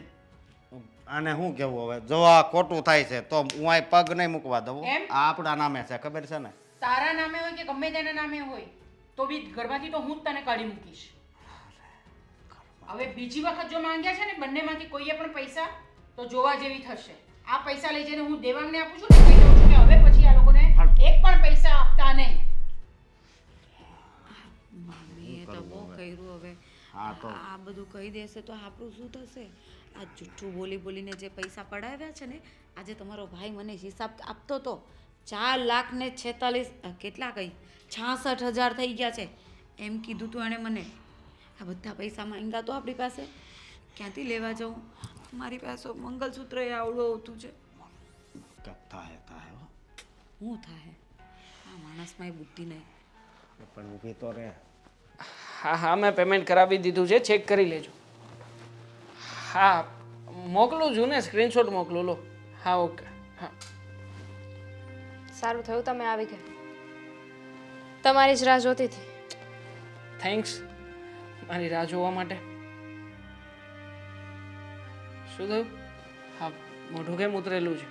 આને શું કેવું હવે? જો આ ખોટું થાય છે તો હું આ પગ નહીં મૂકવા દઉં. એમ? આ આપણા નામે છે, ખબર છે ને? તારા નામે હોય કે ગમે તેના નામે હોય તો બી ઘરમાંથી તો હું જ તને કાઢી મૂકીશ. હવે બીજી વખત જો માંગ્યા છે ને બંનેમાંથી કોઈએ પણ પૈસા તો જોવા જેવી થશે. આ પૈસા લઈ જઈને હું દેવાંગને આપું છું ને કહી દઉં છું કે હવે પછી આ લોકોને એક પણ પૈસા આપતા નહીં. મમ્મી એ તો બહુ કર્યું હવે હા તો આ બધું કહી દેશે તો આપણું શું થશે આ જુઠ્ઠું બોલી બોલીને જે પૈસા પડાવ્યા છે ને આજે તમારો ભાઈ મને હિસાબ આપતો તો 4,46,000 કેટલા કઈ 66,000 થઈ ગયા છે એમ કીધું તું એણે મને આ બધા પૈસા માંગ્યા તો આપણી પાસે ક્યાંથી લેવા જાઉં મારી પાસે મંગલસૂત્ર એ આવડું આવતું છે થાય થાય હો. શું થાય આ માણસમાં એ બુદ્ધિ નહીં પણ ઊભી તો રે. હા હા મેં પેમેન્ટ કરાવી દીધું છે, ચેક કરી લેજો. હા મોકલું છું ને, સ્ક્રીનશોટ મોકલું લો. હા ઓકે હા. સારું થયું તમે આવી ગયા. તમારી જ રાહ જોતી હતી. થેન્ક્સ મારી રાહ જોવા માટે. શું થયું? હા મોઢું કેમ ઉતરેલું છે?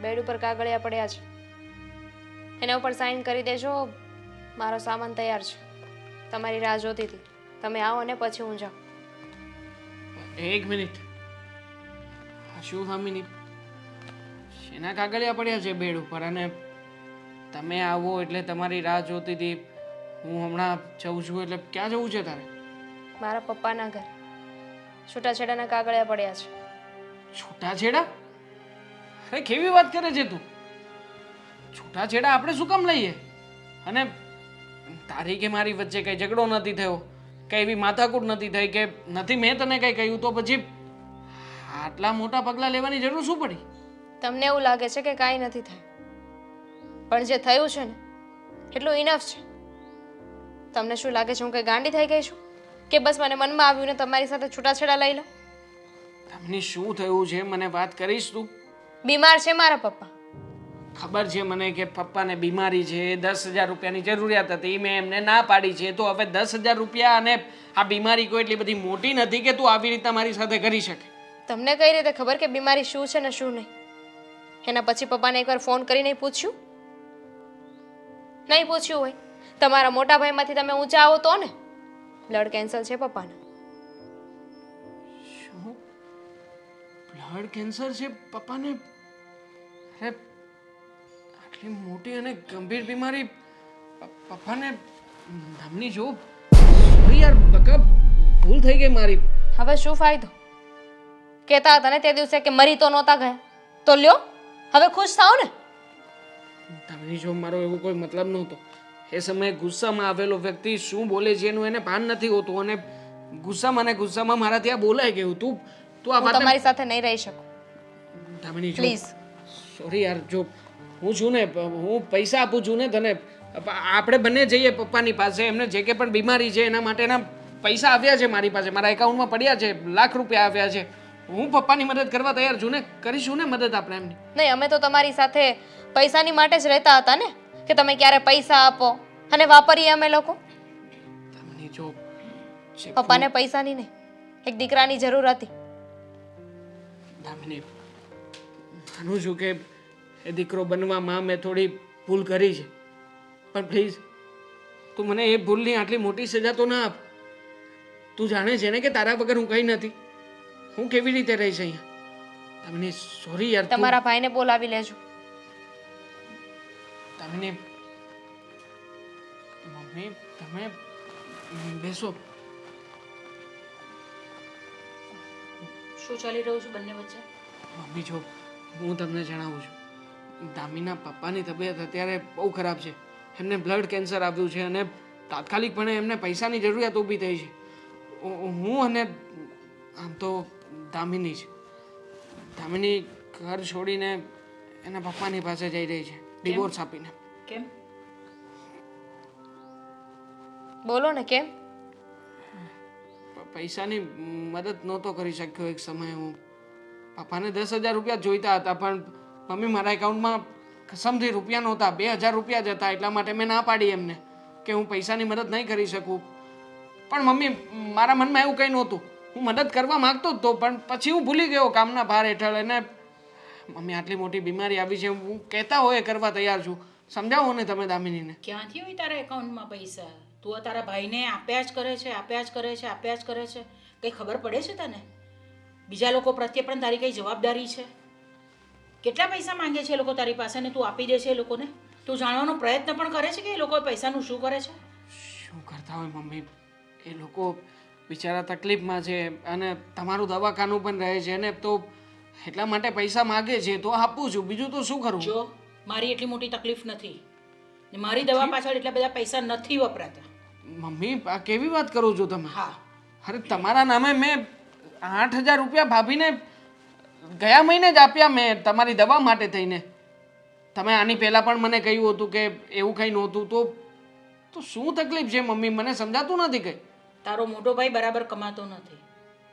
બેડ ઉપર કાગળિયા પડ્યા છે, એના ઉપર સાઈન કરી દેજો. મારો સામાન તૈયાર છે, તમારી રાહ જોતી હતી. તમે આવો ને પછી હું જાઉં. એક મિનિટ. શું થામીની શેના કાગળિયા પડ્યા છે બેડ ઉપર? અને તમે આવો એટલે તમારી રાહ જોતી હતી. હું હમણાં જઉં છું એટલે ક્યાં જવું છે તારે? મારા પપ્પાના ઘર છૂટાછેડાના કાગળિયા પડ્યા છે. છૂટાછેડા? અરે કેવી વાત કરે છે તું? છૂટાછેડા આપણે શું કામ લઈએ? અને તારી કે મારી વચ્ચે કઈ ઝઘડો નથી થયો, કઈ એવી માથાકૂટ નથી થઈ કે નથી મેં તને કઈ કહ્યું, તો પછી આટલા મોટા પગલાં લેવાની જરૂર શું પડી? તમને એવું લાગે છે કે કાંઈ નથી થાય, પણ જે થયું છે ને એટલું ઇનફ છે. તમને શું લાગે છે હું કઈ ગાંડી થઈ ગઈ છું કે બસ મને મનમાં આવ્યું ને તમારી સાથે છૂટાછેડા લઈ લો? તમને શું થયું છે મને વાત કરીશ તું? બીમાર છે મારા પપ્પા. ખબર છે મને કે પપ્પાને બીમારી છે, 10,000 રૂપિયાની જરૂરિયાત હતી, મેં એમને ના પાડી છે. તો હવે 10,000 રૂપિયા અને આ બીમારી કોઈ એટલી બધી મોટી નથી કે તું આવી રીતના મારી સાથે કરી શકે. તમને કઈ રીતે ખબર કે બીમારી શું છે ને શું નહીં? એના પછી પપ્પાને એકવાર ફોન કરીને પૂછ્યું? નહીં પૂછ્યું હોય. તમારા મોટા ભાઈમાંથી તમે ઊંચા આવો તો ને. બ્લડ કેન્સર છે પપ્પાને. શું બ્લડ કેન્સર છે પપ્પાને? અરે આટલી મોટી અને ગંભીર બીમારી પપ્પાને ધામની જો સોરી યાર બકા ભૂલ થઈ ગઈ મારી. હવે શું ફાયદો? કહેતા હતા ને તે દિવસે કે મરી તો નહોતા ગયા. તો લ્યો હવે ખુશ થાઓ ને. ધામની જો મારો એવો કોઈ મતલબ નહોતો. એ સમયે ગુસ્સામાં આવેલો વ્યક્તિ શું બોલે છે એનું એને ભાન નથી હોતું અને ગુસ્સામાં મારા ત્યાં બોલાઈ ગયું. તું આ હું વાત તમારી સાથે નહીં રહી શકું. ધામની જો પ્લીઝ. સોરી યાર જો હું છું ને હું પૈસા આપું છું ને તને આપણે બંને જઈએ પપ્પાની પાસે એમને જે કે પણ બીમારી છે એના માટેના પૈસા આવ્યા છે મારી પાસે મારા એકાઉન્ટમાં પડ્યા છે લાખ રૂપિયા આવ્યા છે હું પપ્પાની મદદ કરવા તૈયાર છું ને કરીશું ને મદદ આપણે એમની. નહીં, અમે તો તમારી સાથે પૈસાની માટે જ રહેતા હતા ને કે તમે ક્યારે પૈસા આપો અને વાપરીએ અમે લોકો. તમને જો જે પપ્પાને પૈસાની નહીં, એક દીકરાની જરૂર હતી. દામિની માનું છું કે એ દીકરો બનવામાં મેં થોડી ભૂલ કરી છે પણ પ્લીઝ તું મને એ ભૂલની આટલી મોટી સજા તો ના આપ. તું જાણે છે ને કે તારા વગર હું કંઈ નથી. હું કેવી રીતે રહીશ અહીંયા? દામિની સોરી યાર. તમારા ભાઈને બોલાવી લેજો. દામિની મમ્મી તમે બેસો. શું ચાલી રહ્યું છે બંને વચ્ચે? મમ્મી જો હું તમને જણાવું છું દામીના પપ્પાની તબિયત અત્યારે બહુ ખરાબ છે. એમને બ્લડ કેન્સર આવ્યું છે અને તાત્કાલિકપણે એમને પૈસાની જરૂરિયાત ઊભી થઈ છે. હું અને આમ તો દામિની છે. દામિની ઘર છોડીને એના પપ્પાની પાસે જઈ રહી છે ડિવોર્સ આપીને. કેમ? બોલો ને કેમ? પૈસાની મદદ નહોતો કરી શક્યો એક સમયે હું. પપ્પાને 10,000 રૂપિયા જોઈતા હતા પણ મમ્મી મારા એકાઉન્ટમાં કસમથી રૂપિયા નહોતા 2,000 રૂપિયા જ હતા એટલા માટે મેં ના પાડી એમને કે હું પૈસાની મદદ નહીં કરી શકું. પણ મમ્મી મારા મનમાં એવું કંઈ નહોતું. હું મદદ કરવા માંગતો જ તો પણ પછી હું ભૂલી ગયો કામના ભાર હેઠળ. અને મમ્મી આટલી મોટી બીમારી આવી છે હું કહેતા હોય કરવા તૈયાર છું. સમજાવો ને તમે દામિનીને. ક્યાંથી હોય તારા એકાઉન્ટમાં પૈસા? તું તારા ભાઈને આપ્યા જ કરે છે આપ્યા જ કરે છે આપ્યા જ કરે છે. કંઈ ખબર પડે છે તને? બીજા લોકો પ્રત્યે પણ તારી કઈ જવાબદારી છે? કેટલા પૈસા માંગે છે એ લોકો તારી પાસે ને તું આપી દે છે એ લોકોને? તું જાણવાનો પ્રયત્ન પણ કરે છે કે એ લોકો પૈસાનું શું કરે છે? શું કરતા હોય મમ્મી એ લોકો બિચારા તકલીફમાં છે અને તમારું દવાખાનું પણ રહે છે ને તો એટલા માટે પૈસા માગે છે તો આપું છું. બીજું તો શું કરું? જો મારી એટલી મોટી તકલીફ નથી ને મારી દવા પાછળ એટલા બધા પૈસા નથી વપરાતા. મમ્મી આ કેવી વાત કરો છો તમે? હા, અરે તમારા નામે મેં 8,000 રૂપિયા ભાભીને ગયા મહિને જ આપ્યા મેં તમારી દવા માટે થઈને. તમે આની પહેલાં પણ મને કહ્યું હતું કે એવું કંઈ નહોતું તો શું તકલીફ છે મમ્મી મને સમજાતું નથી કંઈ. તારો મોટો ભાઈ બરાબર કમાતો નથી,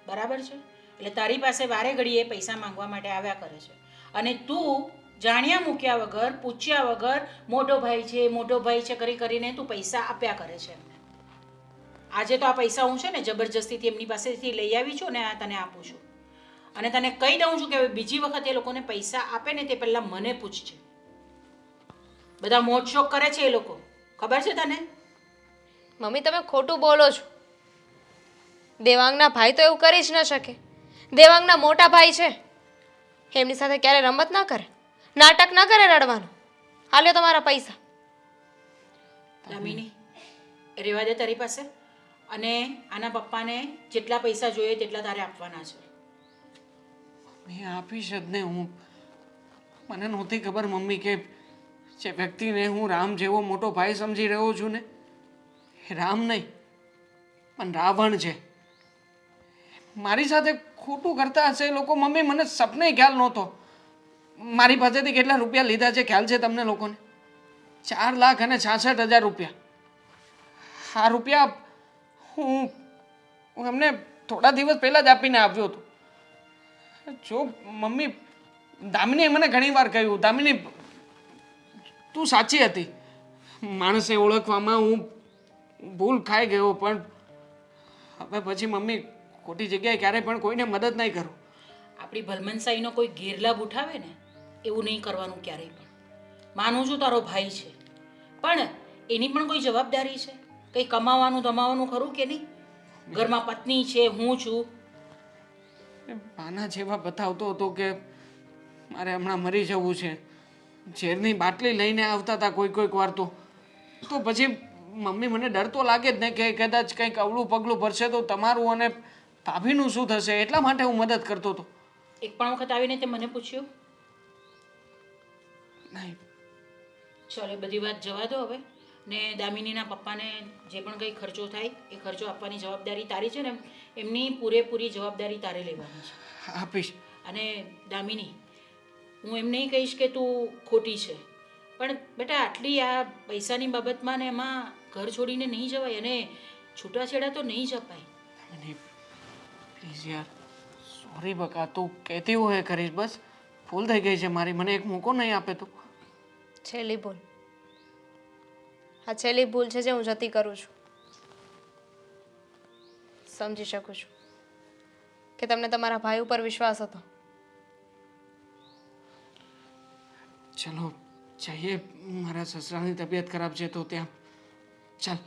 બરાબર છે? એટલે તારી પાસે વારે ઘડીએ પૈસા માંગવા માટે આવ્યા કરે છે અને તું જાણ્યા મૂક્યા વગર પૂછ્યા વગર મોટો ભાઈ છે કરીને તું પૈસા આપ્યા કરે છે. આજે તો આ પૈસા હું છે ને જબરજસ્તીથી એમની પાસેથી લઈ આવી છું ને આ તને આપું છું અને તને કહી દઉં છું કે બીજી વખત એ લોકોને પૈસા આપે ને તે પહેલાં મને પૂછજે. બધા મોજ શોખ કરે છે એ લોકો, ખબર છે તને? મમ્મી તમે ખોટું બોલો છો. દેવાંગના ભાઈ તો એવું કરી જ ન શકે. દેવાંગના મોટા ભાઈ છે, એમની સાથે ક્યારે રમત ના કરે, નાટક ના કરે રડવાનું. હાલ્યો તમારા પૈસા. દામિની રહેવા દે તારી પાસે અને આના પપ્પાને જેટલા પૈસા જોઈએ તેટલા તારે આપવાના છે. મેં આપીશ જ ને હું. મને નહોતી ખબર મમ્મી કે જે વ્યક્તિને હું રામ જેવો મોટો ભાઈ સમજી રહ્યો છું ને એ રામ નહીં પણ રાવણ છે. મારી સાથે ખોટું કરતા હશે એ લોકો. મમ્મી મને સપને ખ્યાલ નહોતો. મારી પાસેથી કેટલા રૂપિયા લીધા છે ખ્યાલ છે તમને લોકોને? 4,66,000 રૂપિયા. આ રૂપિયા હું એમને થોડા દિવસ પહેલાં જ આપીને આવ્યો હતો. જો મમ્મી દામિનીએ મને ઘણી વાર કહ્યું દામિની તું સાચી હતી. માણસે ઓળખવામાં હું ભૂલ ખાઈ ગયો પણ હવે પછી મમ્મી ખોટી જગ્યાએ ક્યારેય પણ કોઈને મદદ નહીં કરું. આપણી ભલમનસાઈનો કોઈ ગેરલાભ ઉઠાવે ને એવું નહીં કરવાનું ક્યારેય પણ. માનું છું તારો ભાઈ છે, પણ એની પણ કોઈ જવાબદારી છે. કંઈ કમાવાનું ધમાવાનું ખરું કે નહીં? ઘરમાં પત્ની છે, હું છું. એ બાના જેવા બતાવતો હતો કે મારે હમણાં મરી જવું છે. ઝેરની બાટલી લઈને આવતા હતા કોઈક વાર તો પછી મમ્મી મને ડર તો લાગે જ ને કે કદાચ કંઈક અવળું પગલું ભરશે તો તમારું અને ભાભીનું શું થશે, એટલા માટે હું મદદ કરતો હતો. એક પણ વખત આવીને તે મને પૂછ્યું? નહીં. ચાલ એ બધી વાત જવા દો હવે. ને દામિનીના પપ્પાને જે પણ કંઈ ખર્ચો થાય એ ખર્ચો આપવાની જવાબદારી તારી છે ને, એમની પૂરેપૂરી જવાબદારી તારે લેવાની છે. આપીશ. અને દામિની, હું એમ નહીં કહીશ કે તું ખોટી છે, પણ બેટા આટલી આ પૈસાની બાબતમાં ને એમાં ઘર છોડીને નહીં જવાય અને છૂટાછેડા તો નહીં જ અપાય. પ્લીઝ યાર, સોરી બકા, તું કહેતી હોય કરીશ. બસ ભૂલ થઈ ગઈ છે મારી, મને એક મોકો નહીં આપે તો. છેલ્લી ભૂલ, આ છેલ્લી ભૂલ છે જે હું જતી કરું છું. સમજી શકું છું કે તમને તમારા ભાઈ ઉપર વિશ્વાસ હતો. ચલો જઈએ, મારા સસરાની તબિયત ખરાબ છે તો ત્યાં. ચાલ.